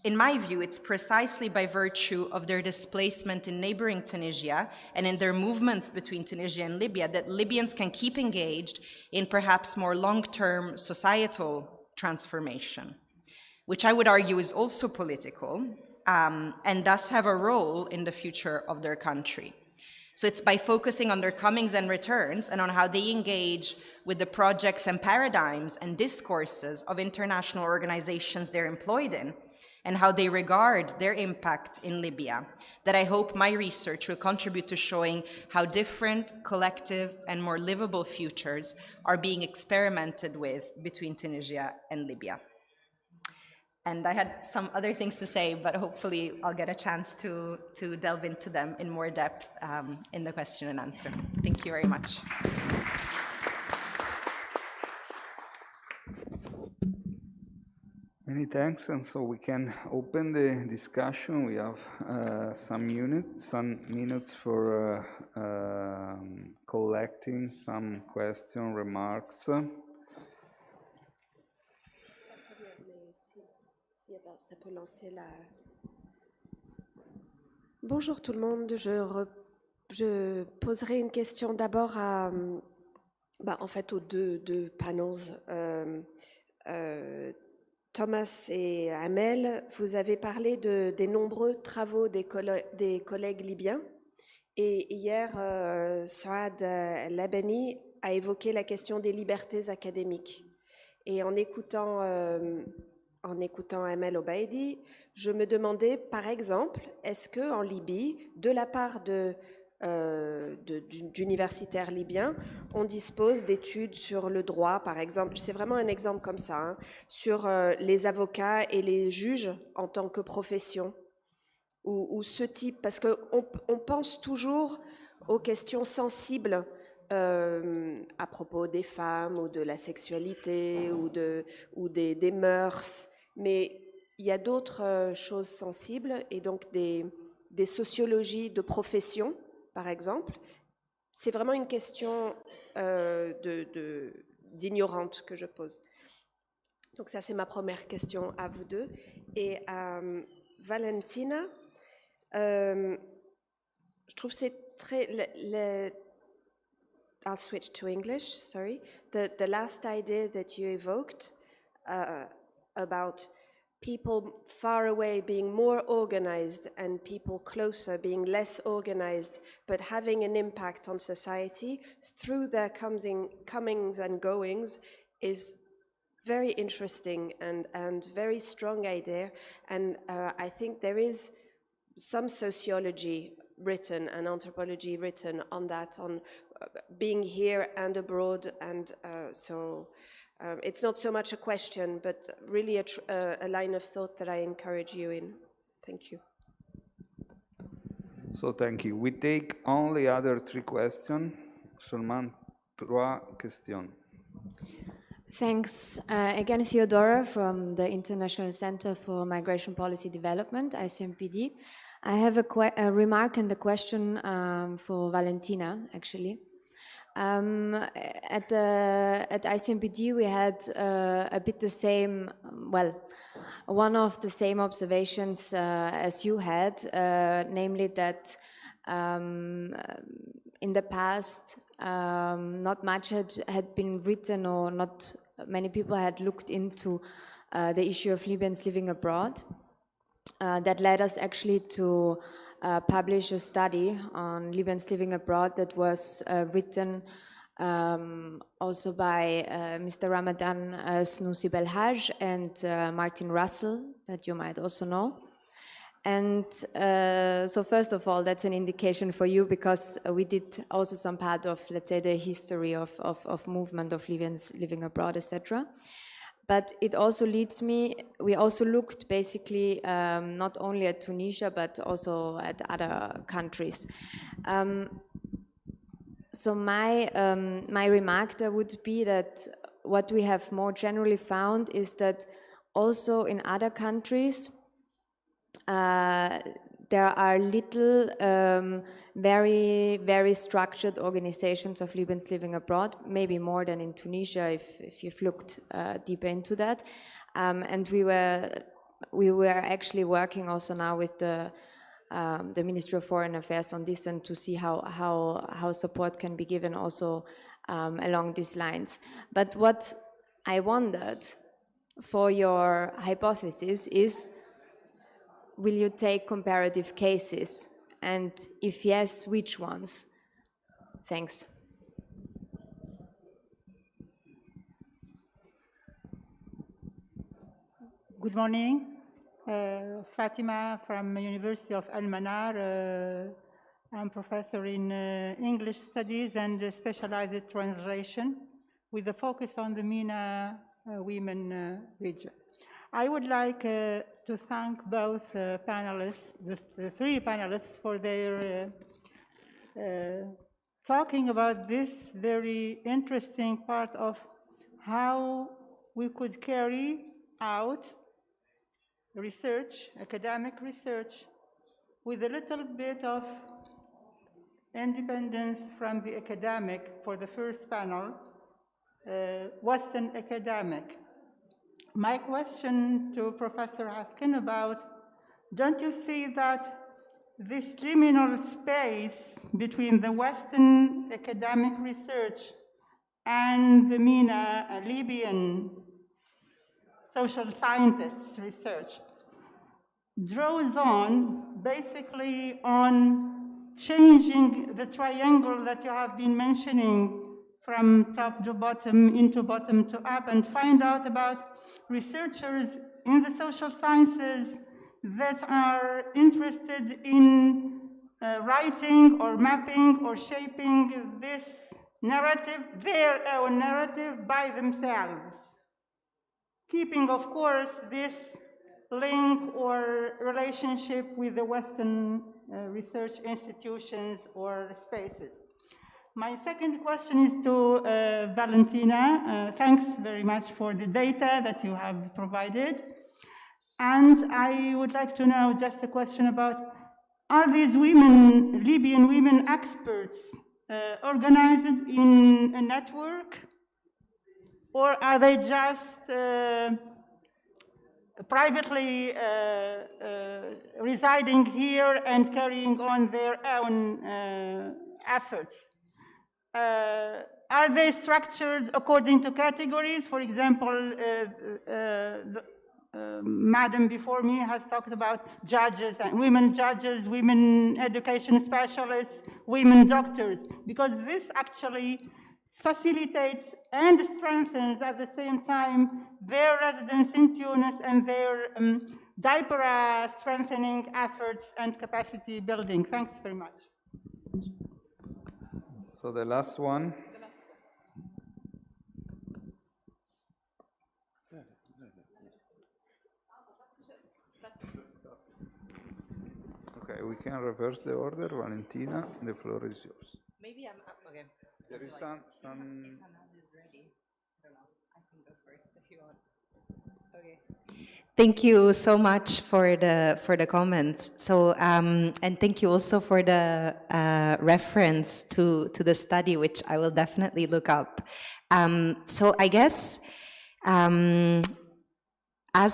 in my view, it's precisely by virtue of their displacement in neighboring Tunisia and in their movements between Tunisia and Libya that Libyans can keep engaged in perhaps more long-term societal transformation, which I would argue is also political, and thus have a role in the future of their country. So it's by focusing on their comings and returns and on how they engage with the projects and paradigms and discourses of international organizations they're employed in, and how they regard their impact in Libya, that I hope my research will contribute to showing how different, collective, and more livable futures are being experimented with between Tunisia and Libya. And I had some other things to say, but hopefully I'll get a chance to delve into them in more depth in the question and answer. Thank you very much. Many thanks, and so we can open the discussion. We have some minutes for collecting some question, remarks. Bonjour tout le monde, je poserai une question d'abord en fait aux deux panels. Thomas et Amel, vous avez parlé des nombreux travaux des collègues libyens, et hier, Saad Labani a évoqué la question des libertés académiques. Et en écoutant Amel Obaidi, je me demandais, par exemple, est-ce qu'en Libye, de la part d'universitaires libyens, on dispose d'études sur le droit, par exemple, c'est vraiment un exemple comme ça, sur les avocats et les juges en tant que profession, ou ce type, parce qu'on pense toujours aux questions sensibles à propos des femmes ou de la sexualité ou des mœurs, mais il y a d'autres choses sensibles, et donc des sociologies de profession, par exemple. C'est vraiment une question d'ignorante que je pose. Donc ça, c'est ma première question à vous deux. Et à Valentina, je trouve que c'est très... I'll switch to English, sorry. The last idea that you evoked about people far away being more organized and people closer being less organized, but having an impact on society through their comings and goings is very interesting and very strong idea. And I think there is some sociology written and anthropology written on that, on being here and abroad. And it's not so much a question, but really a line of thought that I encourage you in. Thank you. So thank you. We take only other 3 questions. Seulement 3 questions. Thanks. Again, Theodora from the International Center for Migration Policy Development, ICMPD. I have a remark and a question for Valentina, actually. At ICMPD, we had a bit the same, well, one of the same observations as you had, namely that in the past, not much had been written, or not many people had looked into the issue of Libyans living abroad. That led us actually to publish a study on Libyans living abroad that was written also by Mr. Ramadan Snoussi Belhaj and Martin Russell, that you might also know. And so first of all, that's an indication for you, because we did also some part of, let's say, the history of movement of Libyans living abroad, etc. But it also leads me, we also looked basically not only at Tunisia, but also at other countries. So my remark there would be that what we have more generally found is that also in other countries, there are little, very, very structured organizations of Libyans living abroad, maybe more than in Tunisia, if you've looked deeper into that. And we were actually working also now with the Ministry of Foreign Affairs on this, and to see how support can be given also along these lines. But what I wondered for your hypothesis is, will you take comparative cases? And if yes, which ones? Thanks. Good morning. Fatima from University of Al Manar. I'm professor in English studies and specialized translation with a focus on the MENA women region. I would like to thank both panelists, the 3 panelists, for their talking about this very interesting part of how we could carry out research, academic research, with a little bit of independence from the academic. For the first panel, Western academic. My question to Professor Haskin about, don't you see that this liminal space between the Western academic research and the MENA Libyan social scientists research draws on basically on changing the triangle that you have been mentioning from top to bottom into bottom to up, and find out about researchers in the social sciences that are interested in writing or mapping or shaping this narrative, their own narrative, by themselves, keeping, of course, this link or relationship with the Western research institutions or spaces. My second question is to Valentina. Thanks very much for the data that you have provided. And I would like to know just a question about, are these women, Libyan women experts, organized in a network? Or are they just privately residing here and carrying on their own efforts? Are they structured according to categories? For example, madam before me has talked about judges and women education specialists, women doctors, because this actually facilitates and strengthens at the same time their residence in Tunis and their diaspora strengthening efforts and capacity building. Thanks very much. So the last one. Okay, we can reverse the order. Valentina, the floor is yours. Maybe I'm up. Okay. There is If some. Hanan is ready, I don't know. I can go first if you want. Okay. Thank you so much for the comments. So and thank you also for the reference to the study, which I will definitely look up. So I guess as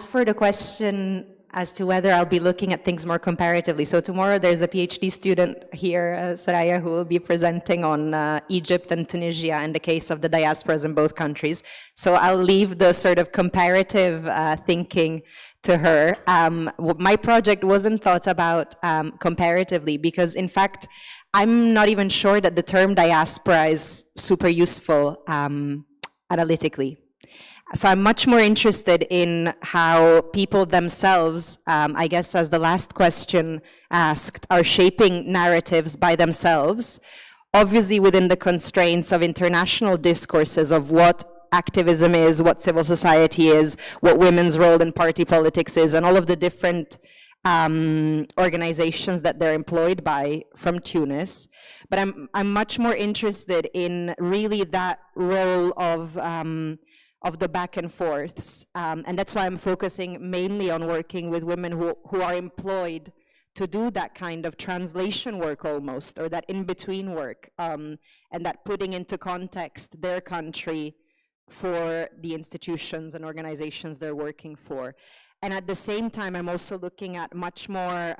for the question as to whether I'll be looking at things more comparatively. So tomorrow there's a PhD student here, Saraya, who will be presenting on Egypt and Tunisia and the case of the diasporas in both countries. So I'll leave the sort of comparative thinking to her. My project wasn't thought about comparatively because, in fact, I'm not even sure that the term diaspora is super useful analytically. So I'm much more interested in how people themselves, I guess as the last question asked, are shaping narratives by themselves, obviously within the constraints of international discourses of what activism is, what civil society is, what women's role in party politics is, and all of the different organizations that they're employed by from Tunis. But I'm much more interested in really that role of the back and forths. And that's why I'm focusing mainly on working with women who are employed to do that kind of translation work almost, or that in-between work, and that putting into context their country for the institutions and organizations they're working for. And at the same time, I'm also looking at much more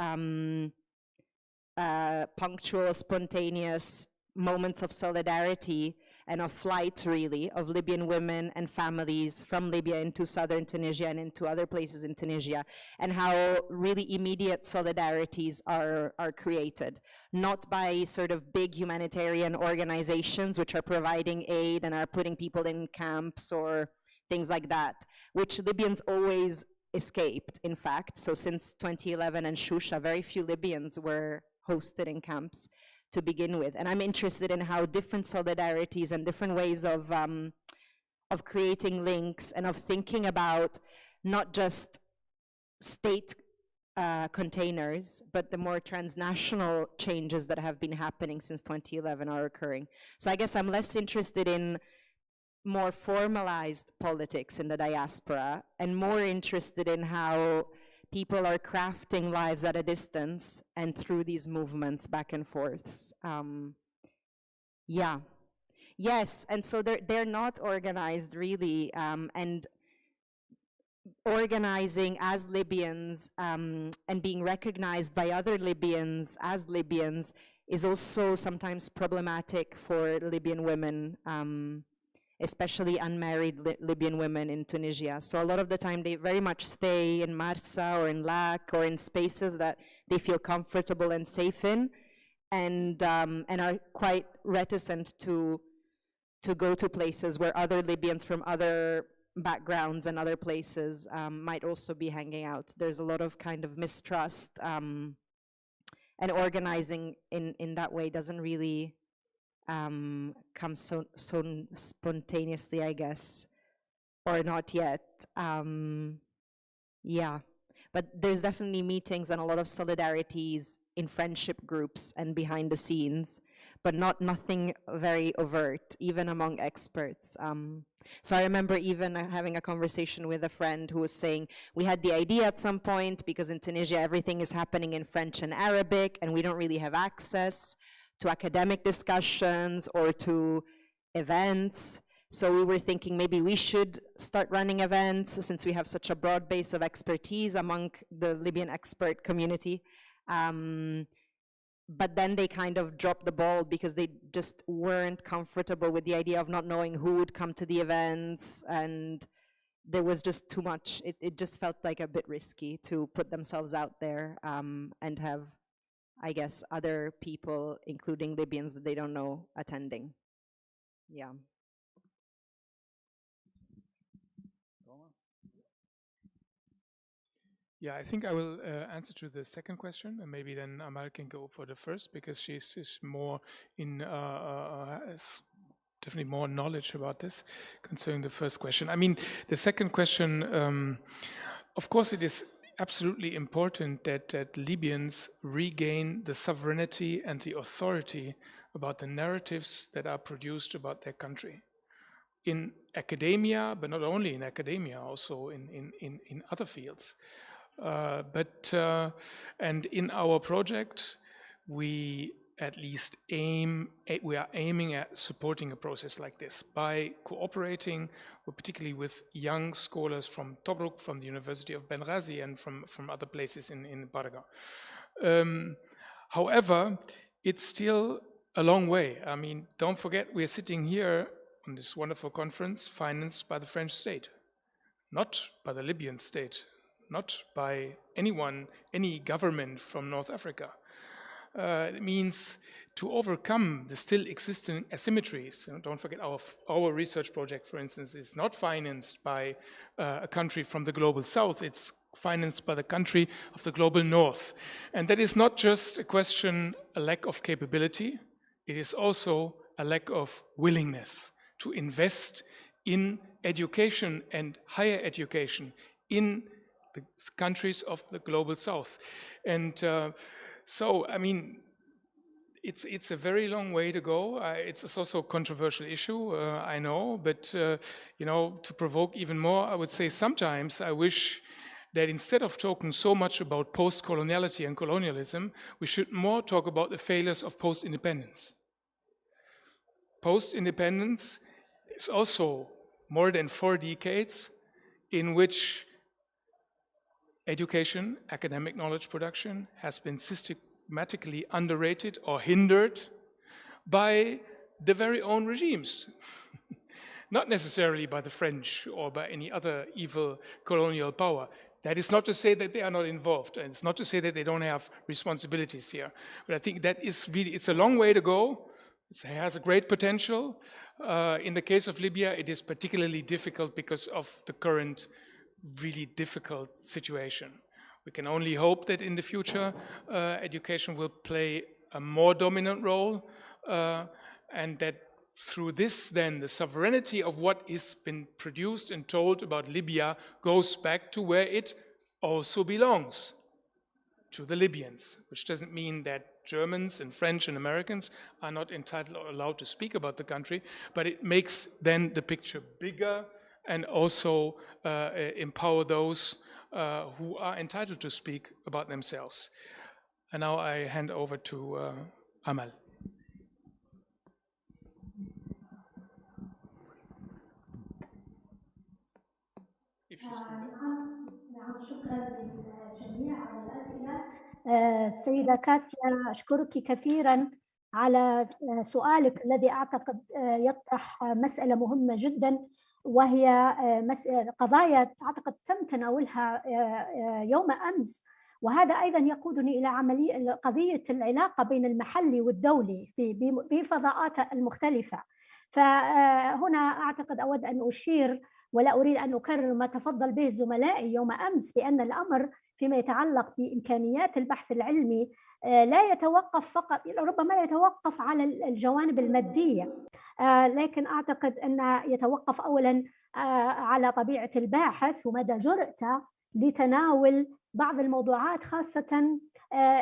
punctual, spontaneous moments of solidarity and of flight, really, of Libyan women and families from Libya into southern Tunisia and into other places in Tunisia, and how really immediate solidarities are created, not by sort of big humanitarian organizations which are providing aid and are putting people in camps or things like that, which Libyans always escaped, in fact. So since 2011 and Shusha, very few Libyans were hosted in camps to begin with. And I'm interested in how different solidarities and different ways of creating links and of thinking about not just state containers, but the more transnational changes that have been happening since 2011 are occurring. So I guess I'm less interested in more formalized politics in the diaspora and more interested in how people are crafting lives at a distance and through these movements back and forths. Yeah. Yes, and so they're not organized really, and organizing as Libyans and being recognized by other Libyans as Libyans is also sometimes problematic for Libyan women, especially unmarried Libyan women in Tunisia. So a lot of the time they very much stay in Marsa or in Lac or in spaces that they feel comfortable and safe in, and are quite reticent to go to places where other Libyans from other backgrounds and other places might also be hanging out. There's a lot of kind of mistrust, and organizing in that way doesn't really come so spontaneously, I guess, or not yet. Yeah, but there's definitely meetings and a lot of solidarities in friendship groups and behind the scenes, but nothing very overt, even among experts. So I remember even having a conversation with a friend who was saying, we had the idea at some point, because in Tunisia everything is happening in French and Arabic, and we don't really have access to academic discussions or to events. So we were thinking maybe we should start running events since we have such a broad base of expertise among the Libyan expert community. But then they kind of dropped the ball because they just weren't comfortable with the idea of not knowing who would come to the events. And there was just too much. It just felt like a bit risky to put themselves out there and have, I guess, other people, including Libyans that they don't know, attending. Yeah. Yeah, I think I will answer to the second question, and maybe then Amal can go for the first, because she's more in, has definitely more knowledge about this concerning the first question. I mean, the second question, of course it is absolutely important that Libyans regain the sovereignty and the authority about the narratives that are produced about their country. In academia, but not only in academia, also in other fields. And in our project, we at least we are aiming at supporting a process like this by cooperating, particularly with young scholars from Tobruk, from the University of Benghazi, and from other places in Barga. However, it's still a long way. I mean, don't forget, we're sitting here on this wonderful conference financed by the French state, not by the Libyan state, not by anyone, any government from North Africa. It means to overcome the still existing asymmetries. Don't forget our research project, for instance, is not financed by a country from the global south, it's financed by the country of the global north. And that is not just a lack of capability, it is also a lack of willingness to invest in education and higher education in the countries of the global south. And so, I mean, it's a very long way to go. It's also a controversial issue, I know, but you know, to provoke even more, I would say sometimes I wish that instead of talking so much about post-coloniality and colonialism, we should more talk about the failures of post-independence. Post-independence is also more than 4 decades in which education, academic knowledge production has been systematically underrated or hindered by the very own regimes. Not necessarily by the French or by any other evil colonial power. That is not to say that they are not involved, and it's not to say that they don't have responsibilities here. But I think that is really, it's a long way to go. It has a great potential. In the case of Libya, it is particularly difficult because of the current really difficult situation. We can only hope that in the future education will play a more dominant role and that through this then the sovereignty of what has been produced and told about Libya goes back to where it also belongs, to the Libyans, which doesn't mean that Germans and French and Americans are not entitled or allowed to speak about the country, but it makes then the picture bigger and also empower those who are entitled to speak about themselves. And now I hand over to Amal. If she's still there. شكرا للجميع على الأسئلة. السيدة كاتيا، أشكرك كثيرا على سؤالك الذي أعتقد يطرح مسألة مهمة جدا، وهي قضايا أعتقد تم تناولها يوم أمس، وهذا أيضا يقودني إلى قضية العلاقة بين المحلي والدولي بفضاءاتها المختلفة. فهنا أعتقد أود أن أشير، ولا أريد أن أكرر ما تفضل به زملائي يوم أمس، بأن الأمر فيما يتعلق بإمكانيات البحث العلمي لا يتوقف فقط، ربما يتوقف على الجوانب المادية، لكن أعتقد أن يتوقف أولاً على طبيعة الباحث ومدى جرأته لتناول بعض الموضوعات، خاصة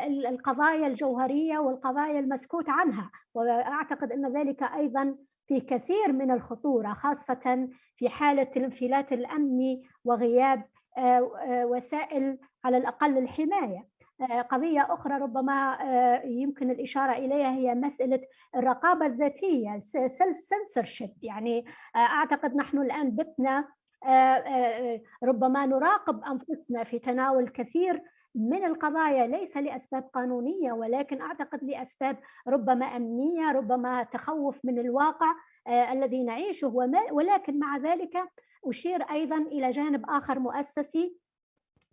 القضايا الجوهرية والقضايا المسكوت عنها. وأعتقد أن ذلك أيضاً في كثير من الخطورة، خاصة في حالة الانفلات الأمني وغياب وسائل على الأقل الحماية. قضية أخرى ربما يمكن الإشارة إليها هي مسألة الرقابة الذاتية، self censorship. يعني أعتقد نحن الآن بتنا ربما نراقب أنفسنا في تناول كثير من القضايا ليس لأسباب قانونية، ولكن أعتقد لأسباب ربما أمنية، ربما تخوف من الواقع الذي نعيشه. ولكن مع ذلك أشير أيضا إلى جانب آخر مؤسسي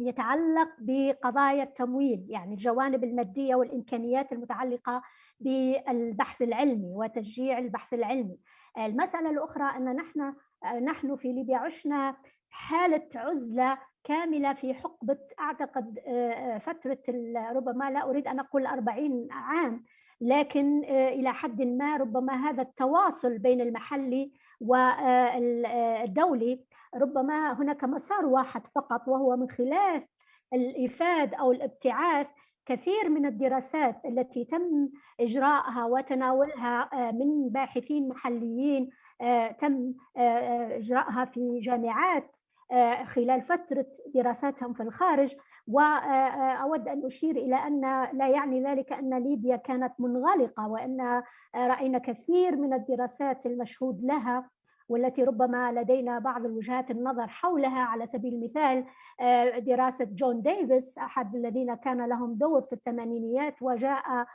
يتعلق بقضايا التمويل، يعني الجوانب المادية والإمكانيات المتعلقة بالبحث العلمي وتشجيع البحث العلمي. المسألة الأخرى أن نحن في ليبيا عشنا حالة عزلة كاملة في حقبة أعتقد فترة ربما لا أريد أن أقول 40 عام، لكن إلى حد ما ربما هذا التواصل بين المحلي والدولي ربما هناك مسار واحد فقط، وهو من خلال الإيفاد أو الابتعاث كثير من الدراسات التي تم إجراءها وتناولها من باحثين محليين تم إجراءها في جامعات خلال فترة دراساتهم في الخارج. وأود أن أشير إلى أن لا يعني ذلك أن ليبيا كانت منغلقة، وأن رأينا كثير من الدراسات المشهود لها والتي ربما لدينا بعض وجهات النظر حولها. على سبيل المثال دراسة جون ديفيس، أحد الذين كان لهم دور في الثمانينيات وجاء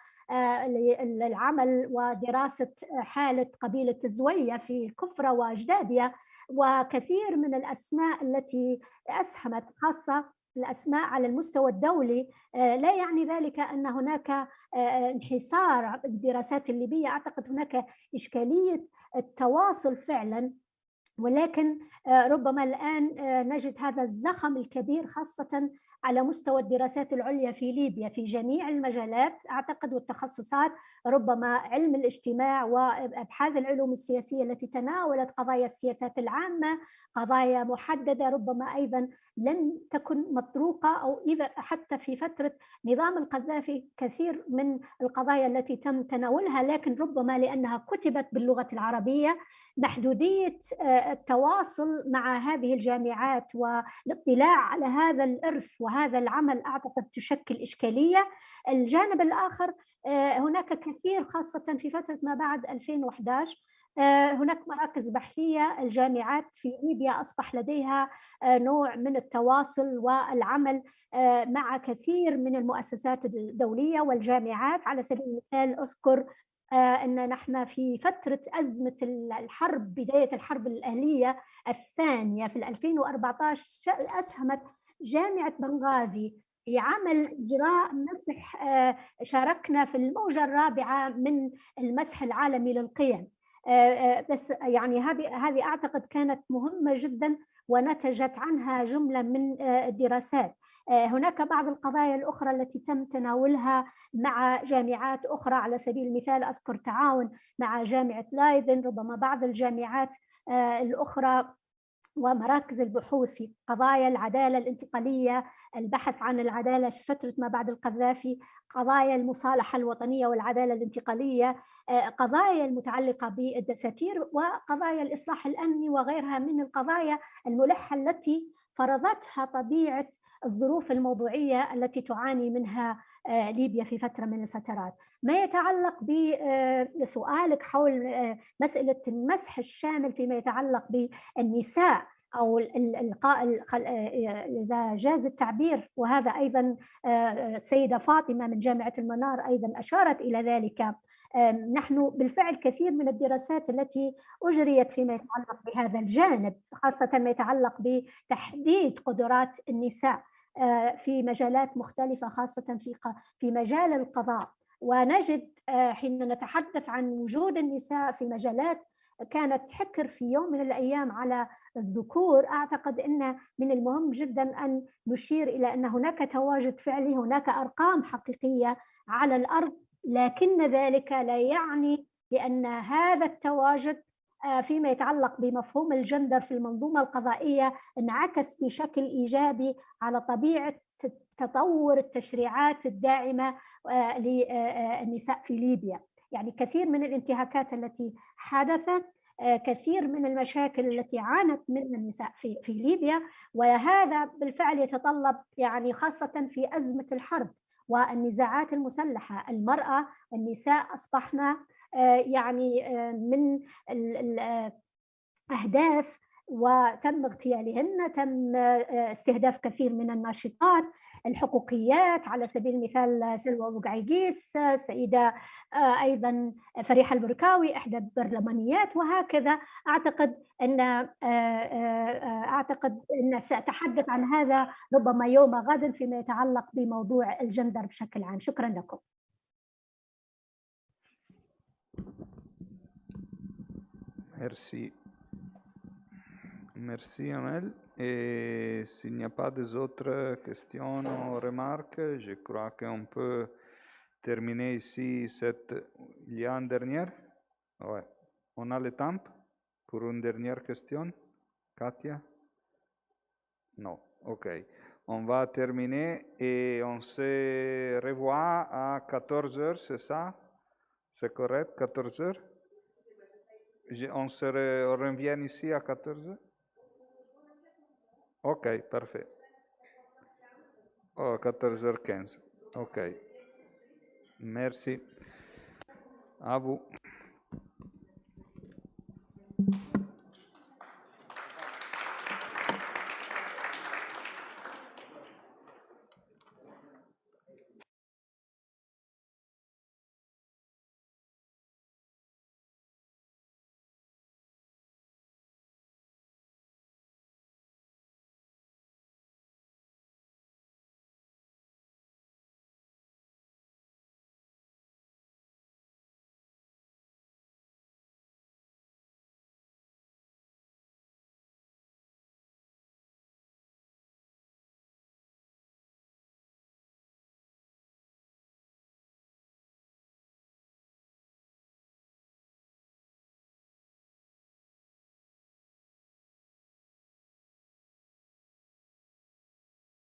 للعمل ودراسة حالة قبيلة الزوية في الكفرة وأجدادها، وكثير من الأسماء التي أسهمت، خاصة الأسماء على المستوى الدولي. لا يعني ذلك أن هناك انحسار الدراسات الليبية، أعتقد هناك إشكالية التواصل فعلا، ولكن ربما الآن نجد هذا الزخم الكبير خاصة على مستوى الدراسات العليا في ليبيا في جميع المجالات أعتقد والتخصصات، ربما علم الاجتماع وأبحاث العلوم السياسية التي تناولت قضايا السياسات العامة، قضايا محددة ربما أيضا لم تكن مطروقة، أو إذا حتى في فترة نظام القذافي كثير من القضايا التي تم تناولها، لكن ربما لأنها كتبت باللغة العربية محدودية التواصل مع هذه الجامعات والاطلاع على هذا الإرث وهذا العمل أعتقد تشكل إشكالية. الجانب الآخر هناك كثير خاصة في فترة ما بعد 2011 هناك مراكز بحثية، الجامعات في ليبيا أصبح لديها نوع من التواصل والعمل مع كثير من المؤسسات الدولية والجامعات. على سبيل المثال أذكر أن نحن في فترة أزمة الحرب، بداية الحرب الأهلية الثانية في 2014 أسهمت جامعة بنغازي في عمل إجراء مسح، شاركنا في الموجة الرابعة من المسح العالمي للقيم. بس يعني هذه أعتقد كانت مهمة جدا ونتجت عنها جملة من الدراسات. هناك بعض القضايا الأخرى التي تم تناولها مع جامعات أخرى، على سبيل المثال أذكر تعاون مع جامعة لايدن، ربما بعض الجامعات الأخرى ومراكز البحوث في قضايا العدالة الانتقالية، البحث عن العدالة في فترة ما بعد القذافي، قضايا المصالحة الوطنية والعدالة الانتقالية، قضايا المتعلقة بالدساتير وقضايا الإصلاح الأمني وغيرها من القضايا الملحة التي فرضتها طبيعة الظروف الموضوعية التي تعاني منها ليبيا في فترة من الفترات. ما يتعلق بسؤالك حول مسألة المسح الشامل فيما يتعلق بالنساء أو الإلقاء إذا جاز التعبير، وهذا أيضا السيدة فاطمة من جامعة المنار أيضا أشارت إلى ذلك. نحن بالفعل كثير من الدراسات التي أجريت فيما يتعلق بهذا الجانب، خاصة ما يتعلق بتحديد قدرات النساء في مجالات مختلفة، خاصة في مجال القضاء. ونجد حين نتحدث عن وجود النساء في مجالات كانت حكر في يوم من الأيام على الذكور، أعتقد أن من المهم جدا أن نشير إلى أن هناك تواجد فعلي، هناك أرقام حقيقية على الأرض، لكن ذلك لا يعني بأن هذا التواجد فيما يتعلق بمفهوم الجندر في المنظومة القضائية انعكس بشكل إيجابي على طبيعة تطور التشريعات الداعمة للنساء في ليبيا. يعني كثير من الانتهاكات التي حدثت، كثير من المشاكل التي عانت منها النساء في ليبيا، وهذا بالفعل يتطلب يعني خاصة في أزمة الحرب والنزاعات المسلحة، المرأة النساء أصبحنا يعني من الأهداف وتم اغتيالهن، تم استهداف كثير من الناشطات الحقوقيات، على سبيل المثال سلوى بقعيقيس، سيدة أيضا فريحة البركاوي إحدى البرلمانيات، وهكذا. أعتقد أن سأتحدث عن هذا ربما يوم غد فيما يتعلق بموضوع الجندر بشكل عام. شكرا لكم. Merci. Merci, Amel. Et s'il n'y a pas d'autres questions ou remarques, je crois qu'on peut terminer ici cette... Il y a une dernière? Ouais. On a le temps pour une dernière question? Katia? Non. OK. On va terminer et on se revoit à 14h, c'est ça? C'est correct, 14h? On revient ici à 14h? Ok, parfait. Oh, 14h15. Ok. Merci. À vous.